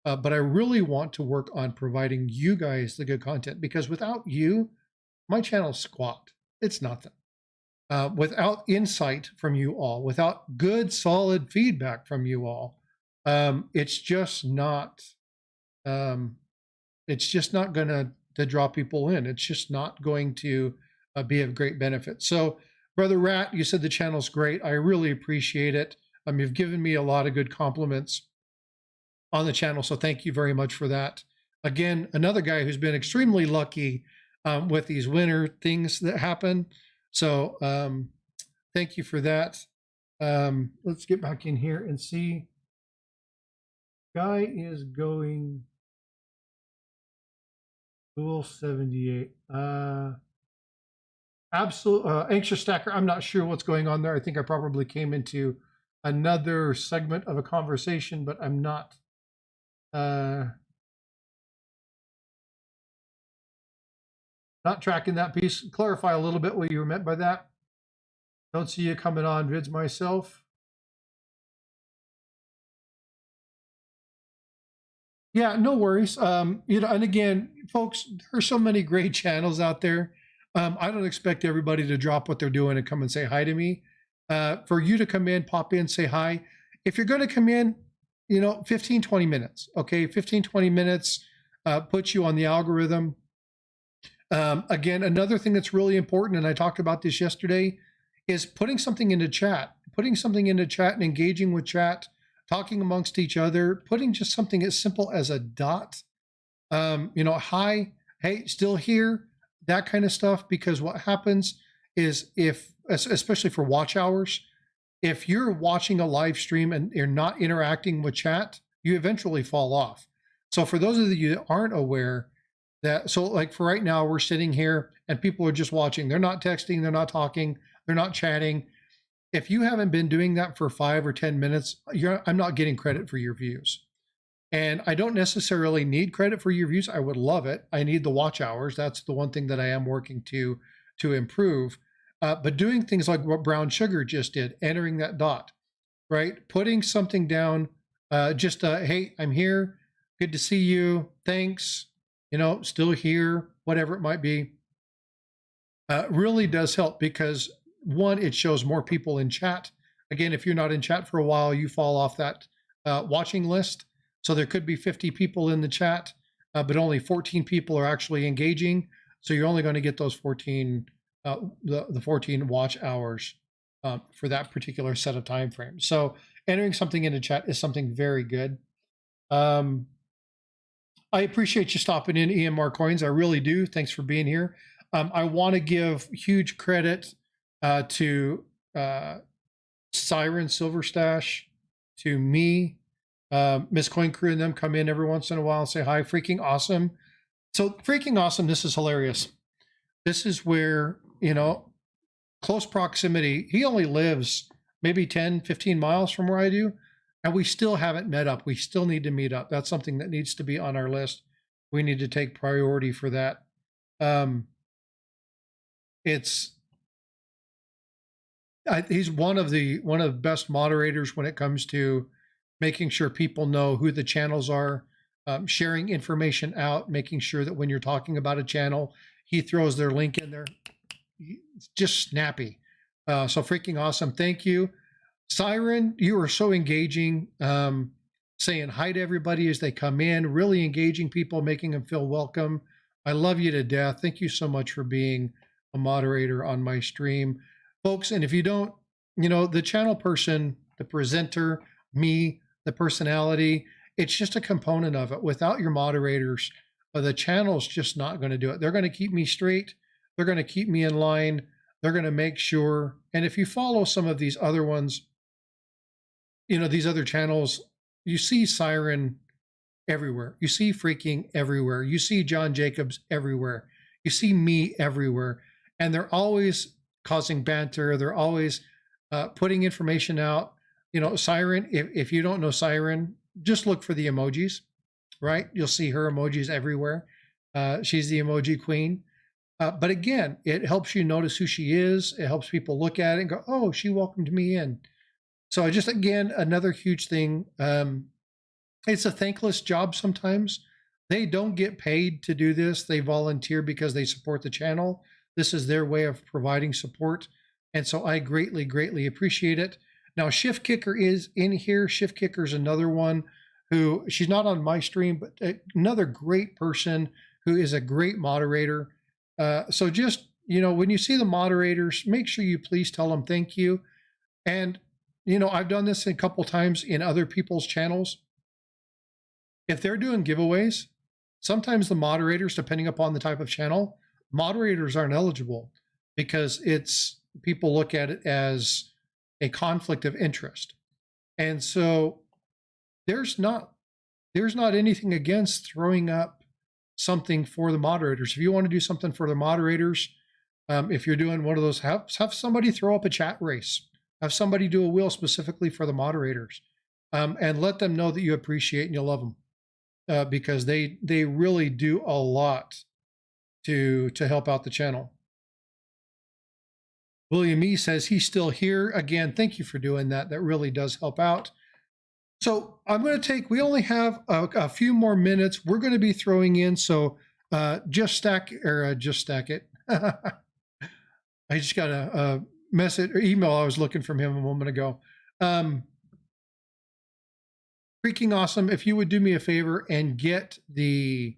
But I really want to work on providing you guys the good content because without you, my channel's squat. It's nothing. Without insight from you all, without good, solid feedback from you all, it's just not going to draw people in. It's just not going to be of great benefit. So, Brother Rat, you said the channel's great. I really appreciate it. You've given me a lot of good compliments on the channel, so thank you very much for that. Again, another guy who's been extremely lucky with these winter things that happen. So thank you for that. Let's get back in here and see. Guy is going Cool 78. Anxious Stacker, I'm not sure what's going on there. I think I probably came into another segment of a conversation, but I'm not not tracking that piece. Clarify a little bit what you meant by that. Don't see you coming on vids myself. Yeah, no worries. And again, folks, there's so many great channels out there. I don't expect everybody to drop what they're doing and come and say hi to me. For you to come in, pop in, say hi. If you're going to come in, 15, 20 minutes, okay? 15, 20 minutes puts you on the algorithm. Again, another thing that's really important, and I talked about this yesterday, is putting something into chat and engaging with chat, talking amongst each other, putting just something as simple as a dot, hi, hey, still here, that kind of stuff. Because what happens is especially for watch hours, if you're watching a live stream and you're not interacting with chat, you eventually fall off. So for those of you that aren't aware, like for right now, we're sitting here and people are just watching. They're not texting, they're not talking, they're not chatting. If you haven't been doing that for 5 or 10 minutes, I'm not getting credit for your views. And I don't necessarily need credit for your views. I would love it. I need the watch hours. That's the one thing that I am working to improve. But doing things like what Brown Sugar just did, entering that dot, right? Putting something down, hey, I'm here. Good to see you. Thanks. Still here, whatever it might be. Really does help because one, it shows more people in chat. Again, if you're not in chat for a while, you fall off that watching list. So there could be 50 people in the chat, but only 14 people are actually engaging. So you're only going to get those 14, the 14 watch hours for that particular set of time frames. So entering something into chat is something very good. I appreciate you stopping in, EMR Coins. I really do. Thanks for being here. I want to give huge credit to Siren Silverstash, to me, Miss Coin Crew and them come in every once in a while and say hi. Freaking awesome. So freaking awesome. This is hilarious. This is where, close proximity. He only lives maybe 10, 15 miles from where I do. And we still haven't met up. We still need to meet up. That's something that needs to be on our list. We need to take priority for that. He's one of the best moderators when it comes to making sure people know who the channels are, sharing information out, making sure that when you're talking about a channel, he throws their link in there. It's just snappy. So freaking awesome. Thank you. Siren, you are so engaging, saying hi to everybody as they come in, really engaging people, making them feel welcome. I love you to death. Thank you so much for being a moderator on my stream. Folks, and if you don't, the channel person, the presenter, me, the personality, it's just a component of it. Without your moderators, the channel's just not going to do it. They're going to keep me straight. They're going to keep me in line. They're going to make sure. And if you follow some of these other ones, these other channels, you see Siren everywhere. You see freaking everywhere. You see John Jacobs everywhere. You see me everywhere. And they're always causing banter. They're always putting information out. Siren, if you don't know Siren, just look for the emojis, right? You'll see her emojis everywhere. She's the emoji queen. But again, it helps you notice who she is. It helps people look at it and go, oh, she welcomed me in. So just, again, another huge thing. It's a thankless job sometimes. They don't get paid to do this. They volunteer because they support the channel. This is their way of providing support. And so I greatly, greatly appreciate it. Now, Shift Kicker is in here. Shift Kicker is another one who, she's not on my stream, but another great person who is a great moderator. So just, when you see the moderators, make sure you please tell them thank you. And, I've done this a couple times in other people's channels. If they're doing giveaways, sometimes the moderators, depending upon the type of channel, moderators aren't eligible because people look at it as a conflict of interest. And so there's not anything against throwing up something for the moderators. If you want to do something for the moderators, if you're doing one of those, have somebody throw up a chat race, have somebody do a wheel specifically for the moderators, and let them know that you appreciate and you love them, because they really do a lot to help out the channel. William E. says he's still here. Again, thank you for doing that. That really does help out. So I'm going to we only have a few more minutes. We're going to be throwing in, so just stack it. I just got a message or email I was looking from him a moment ago. Freaking awesome. If you would do me a favor and get the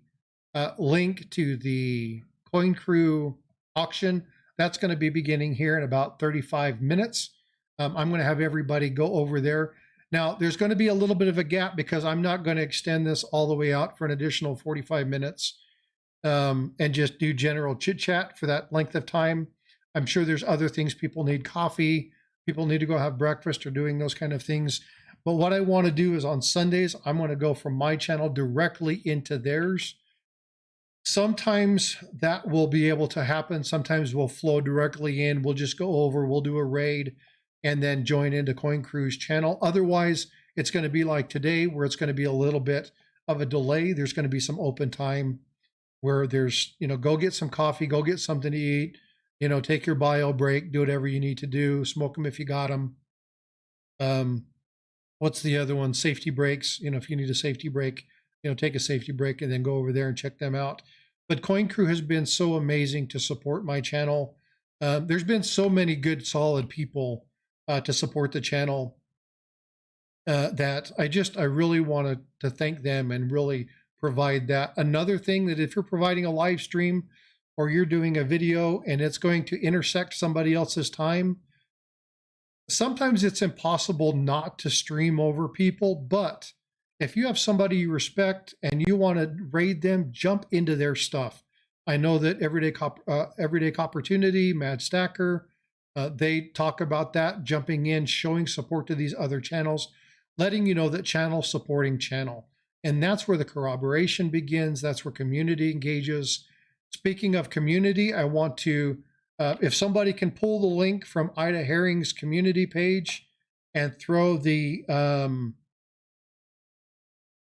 link to the Coin Crew auction, that's going to be beginning here in about 35 minutes. I'm going to have everybody go over there. Now, there's going to be a little bit of a gap because I'm not going to extend this all the way out for an additional 45 minutes and just do general chit chat for that length of time. I'm sure there's other things. People need coffee. People need to go have breakfast or doing those kind of things. But what I want to do is on Sundays, I'm going to go from my channel directly into theirs. Sometimes that will be able to happen. Sometimes we'll flow directly in. We'll just go over, we'll do a raid and then join into Coin Crew's channel. Otherwise, it's going to be like today where it's going to be a little bit of a delay, there's going to be some open time where there's, go get some coffee, go get something to eat, take your bio break, do whatever you need to do, smoke them if you got them. What's the other one? Safety breaks. If you need a safety break, take a safety break and then go over there and check them out. But Coin Crew has been so amazing to support my channel. There's been so many good, solid people to support the channel that I really wanted to thank them and really provide that. Another thing, that if you're providing a live stream or you're doing a video and it's going to intersect somebody else's time, sometimes it's impossible not to stream over people. But if you have somebody you respect and you want to raid them, jump into their stuff. I know that Everyday Opportunity, Mad Stacker, they talk about that, jumping in, showing support to these other channels, letting you know that channel supporting channel. And that's where the corroboration begins. That's where community engages. Speaking of community, I want to, if somebody can pull the link from Ida Herring's community page and throw the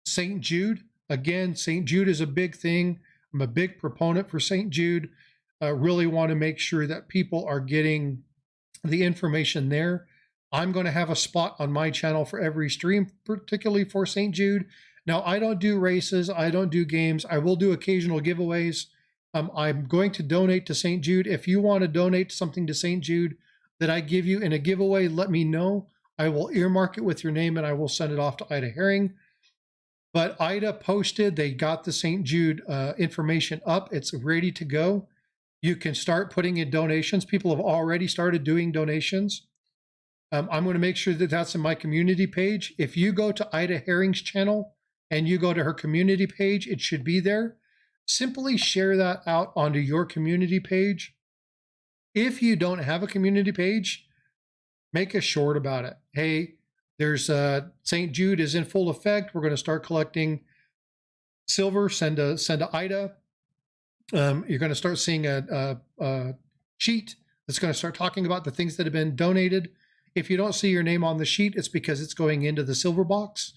St. Jude. Again, St. Jude is a big thing. I'm a big proponent for St. Jude. I really want to make sure that people are getting the information there. I'm going to have a spot on my channel for every stream, particularly for St. Jude. Now, I don't do races. I don't do games. I will do occasional giveaways. I'm going to donate to St. Jude. If you want to donate something to St. Jude that I give you in a giveaway, let me know. I will earmark it with your name and I will send it off to Ida Herring. But Ida posted, they got the St. Jude information up. It's ready to go. You can start putting in donations. People have already started doing donations. I'm going to make sure that that's in my community page. If you go to Ida Herring's channel and you go to her community page, it should be there. Simply share that out onto your community page. If you don't have a community page, make a short about it. Hey, there's St. Jude is in full effect. We're going to start collecting silver. Send to Ida. You're going to start seeing a sheet that's going to start talking about the things that have been donated. If you don't see your name on the sheet, it's because it's going into the silver box.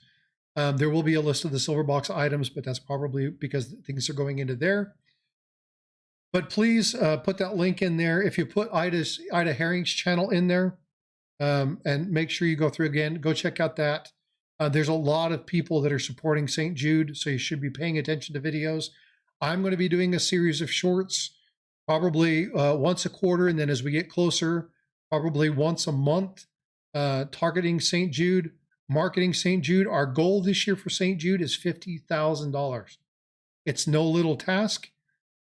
There will be a list of the silver box items, but that's probably because things are going into there. But please put that link in there. If you put Ida Herring's channel in there, and make sure you go through again, go check out that. There's a lot of people that are supporting St. Jude, so you should be paying attention to videos. I'm going to be doing a series of shorts, probably once a quarter, and then as we get closer, probably once a month, targeting St. Jude, marketing St. Jude. Our goal this year for St. Jude is $50,000. It's no little task.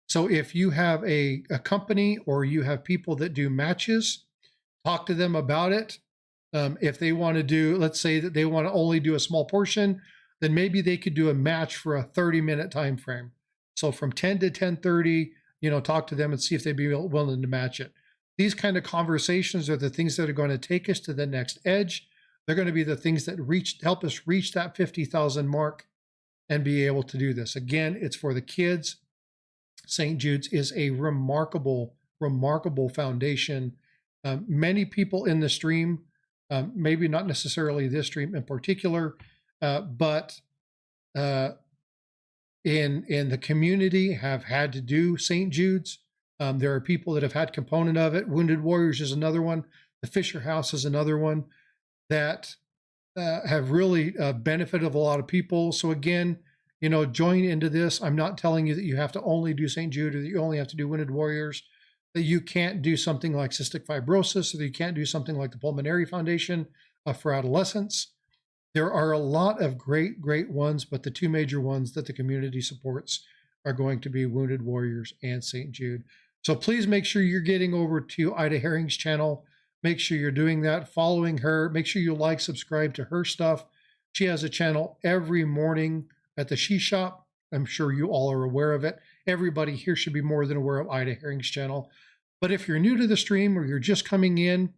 So if you have a company or you have people that do matches, talk to them about it. If they want to do, let's say that they want to only do a small portion, then maybe they could do a match for a 30-minute time frame. So from 10 to 10:30, talk to them and see if they'd be willing to match it. These kind of conversations are the things that are going to take us to the next edge. They're going to be the things that help us reach that 50,000 mark and be able to do this. Again, it's for the kids. St. Jude's is a remarkable, remarkable foundation. Many people in the stream, maybe not necessarily this stream in particular, but in the community have had to do St. Jude's. There are people that have had component of it. Wounded Warriors is another one. The Fisher House is another one that have really benefited a lot of people. So again, join into this. I'm not telling you that you have to only do St. Jude or that you only have to do Wounded Warriors, that you can't do something like cystic fibrosis, or that you can't do something like the Pulmonary Foundation for adolescents. There are a lot of great, great ones, but the two major ones that the community supports are going to be Wounded Warriors and St. Jude. So please make sure you're getting over to Ida Herring's channel. Make sure you're doing that, following her. Make sure you like, subscribe to her stuff. She has a channel every morning at the She Shop. I'm sure you all are aware of it. Everybody here should be more than aware of Ida Herring's channel. But if you're new to the stream or you're just coming in,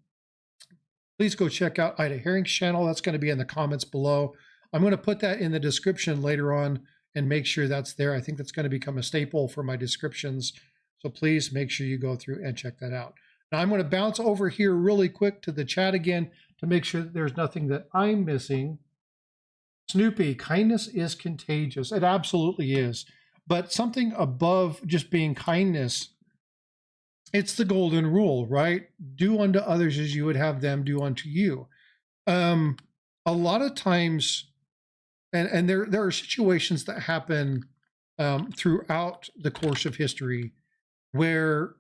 please go check out Ida Herring's channel. That's going to be in the comments below. I'm going to put that in the description later on and make sure that's there. I think that's going to become a staple for my descriptions. So please make sure you go through and check that out. Now I'm going to bounce over here really quick to the chat again to make sure that there's nothing that I'm missing. Snoopy, kindness is contagious. It absolutely is. But something above just being kindness, it's the golden rule, right? Do unto others as you would have them do unto you. A lot of times, and there are situations that happen throughout the course of history where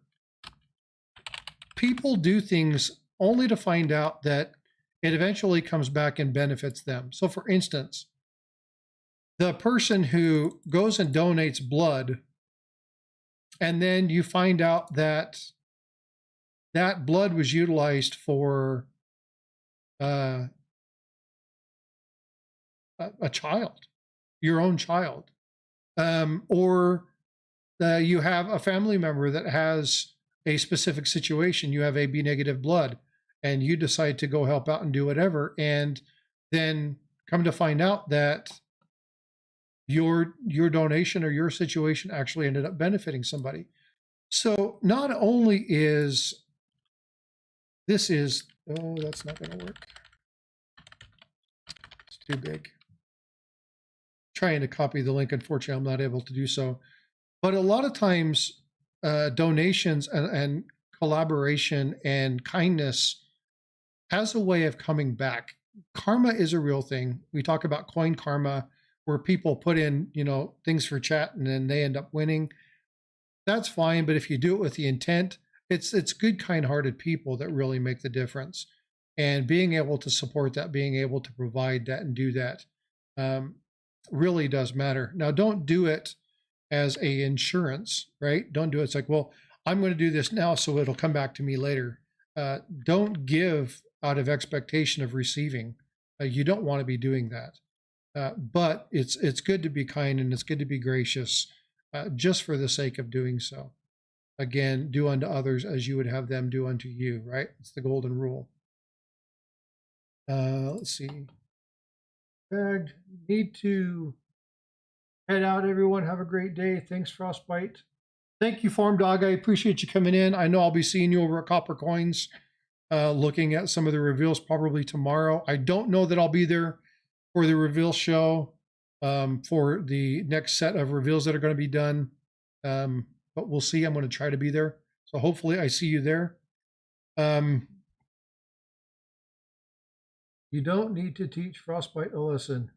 people do things only to find out that it eventually comes back and benefits them. So, for instance, the person who goes and donates blood, and then you find out that that blood was utilized for a child, your own child, or you have a family member that has a specific situation. You have AB negative blood, and you decide to go help out and do whatever, and then come to find out that your donation or your situation actually ended up benefiting somebody. So not only is oh, that's not going to work. It's too big. Trying to copy the link, unfortunately, I'm not able to do so. But a lot of times, donations and collaboration and kindness has a way of coming back. Karma is a real thing. We talk about coin karma, where people put in, things for chat and then they end up winning. That's fine, but if you do it with the intent, it's good, kind-hearted people that really make the difference. And being able to support that, being able to provide that and do that really does matter. Now, don't do it as a insurance, right? Don't do it. It's like, well, I'm going to do this now, so it'll come back to me later. Don't give out of expectation of receiving. You don't want to be doing that. But it's good to be kind and it's good to be gracious, just for the sake of doing so. Again, do unto others as you would have them do unto you, right? It's the golden rule. Let's see. Bagged. Need to head out, everyone. Have a great day. Thanks, Frostbite. Thank you, Farm Dog. I appreciate you coming in. I know I'll be seeing you over at Copper Coins, looking at some of the reveals probably tomorrow. I don't know that I'll be there for the reveal show, for the next set of reveals that are going to be done. But we'll see. I'm going to try to be there. So hopefully I see you there. You don't need to teach Frostbite a lesson.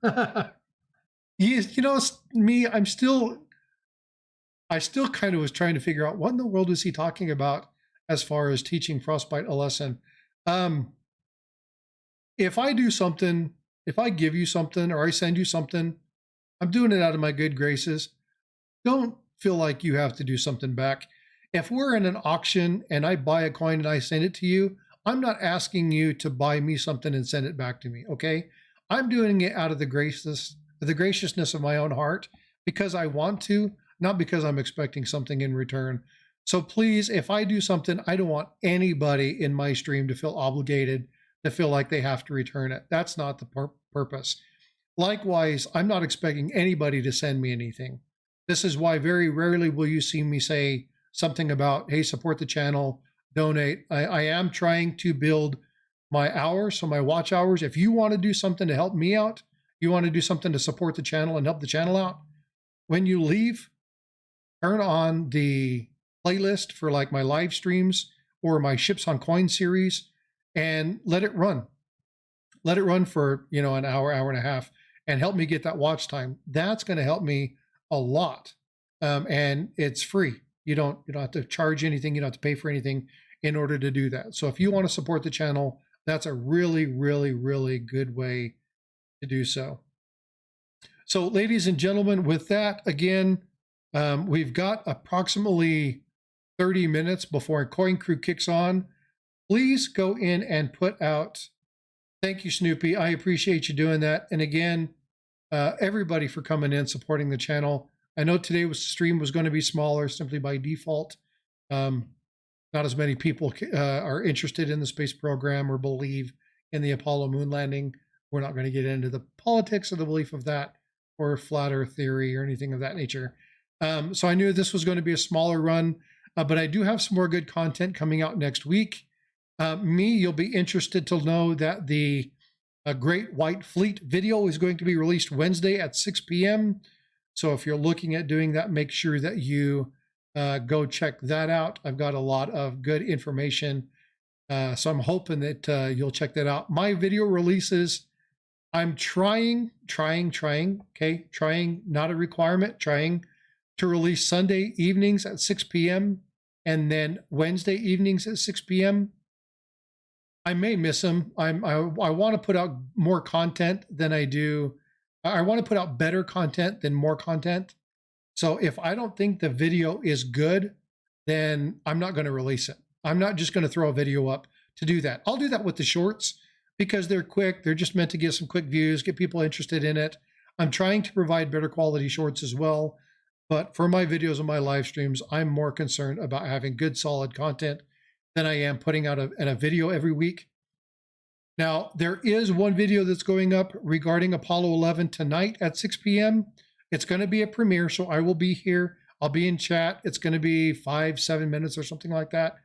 Me, I still kind of was trying to figure out what in the world is he talking about as far as teaching Frostbite a lesson. If I do something, if I give you something or I send you something, I'm doing it out of my good graces. Don't feel like you have to do something back. If we're in an auction and I buy a coin and I send it to you, I'm not asking you to buy me something and send it back to me, okay? I'm doing it out of the graciousness of my own heart because I want to, not because I'm expecting something in return. So please, if I do something, I don't want anybody in my stream to feel obligated, to feel like they have to return it. That's not the purpose. Likewise, I'm not expecting anybody to send me anything. This is why very rarely will you see me say something about, hey, support the channel, donate. I am trying to build my hours, so my watch hours. If you want to do something to help me out, you want to do something to support the channel and help the channel out, when you leave, turn on the playlist for like my live streams or my Ships on Coin series and let it run. Let it run for, an hour, hour and a half, and help me get that watch time. That's going to help me a lot. And it's free. You don't have to charge anything. You don't have to pay for anything in order to do that. So if you want to support the channel, that's a really, really, really good way to do so. So ladies and gentlemen, with that, again, we've got approximately 30 minutes before Coin Crew kicks on. Please go in and put out, thank you, Snoopy. I appreciate you doing that. And again, everybody for coming in, supporting the channel. I know today stream was going to be smaller simply by default. Not as many people are interested in the space program or believe in the Apollo moon landing. We're not going to get into the politics or the belief of that or flat earth theory or anything of that nature. So I knew this was going to be a smaller run, but I do have some more good content coming out next week. You'll be interested to know that the A Great White Fleet video is going to be released Wednesday at 6 p.m. So if you're looking at doing that, make sure that you go check that out. I've got a lot of good information. So I'm hoping that you'll check that out. My video releases, I'm trying, not a requirement, trying to release Sunday evenings at 6 p.m. and then Wednesday evenings at 6 p.m. I may miss them. I want to put out more content than I do. I want to put out better content than more content. So if I don't think the video is good, then I'm not going to release it. I'm not just going to throw a video up to do that. I'll do that with the shorts because they're quick. They're just meant to get some quick views, get people interested in it. I'm trying to provide better quality shorts as well. But for my videos and my live streams, I'm more concerned about having good, solid content than I am putting out a video every week. Now, there is one video that's going up regarding Apollo 11 tonight at 6 p.m. It's going to be a premiere, so I will be here. I'll be in chat. It's going to be 5-7 minutes or something like that.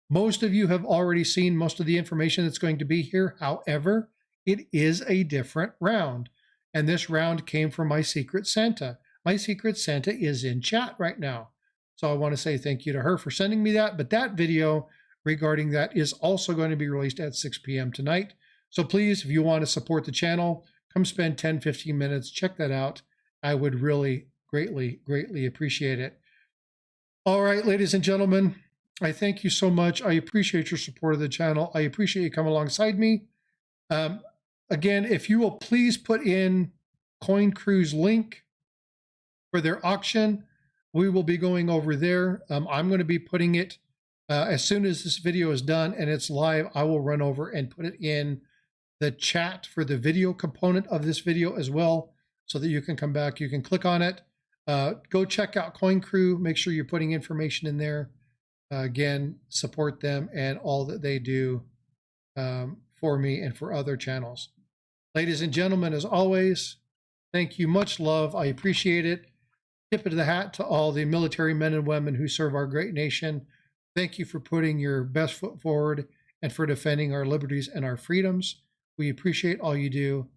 Most of you have already seen most of the information that's going to be here. However, it is a different round. And this round came from my Secret Santa. My Secret Santa is in chat right now. So I want to say thank you to her for sending me that. But that video regarding that is also going to be released at 6 p.m. tonight. So please, if you want to support the channel, come spend 10-15 minutes, check that out. I would really greatly appreciate it. All right, ladies and gentlemen, I thank you so much. I appreciate your support of the channel. I appreciate you coming alongside me. Again, if you will please put in Coin Crew's link for their auction, we will be going over there. I'm going to be putting it as soon as this video is done and it's live. I will run over and put it in the chat for the video component of this video as well, so that you can come back, you can click on it. Go check out Coin Crew. Make sure you're putting information in there. Again, support them and all that they do for me and for other channels. Ladies and gentlemen, as always, thank you. Much love. I appreciate it. Tip of the hat to all the military men and women who serve our great nation. Thank you for putting your best foot forward and for defending our liberties and our freedoms. We appreciate all you do.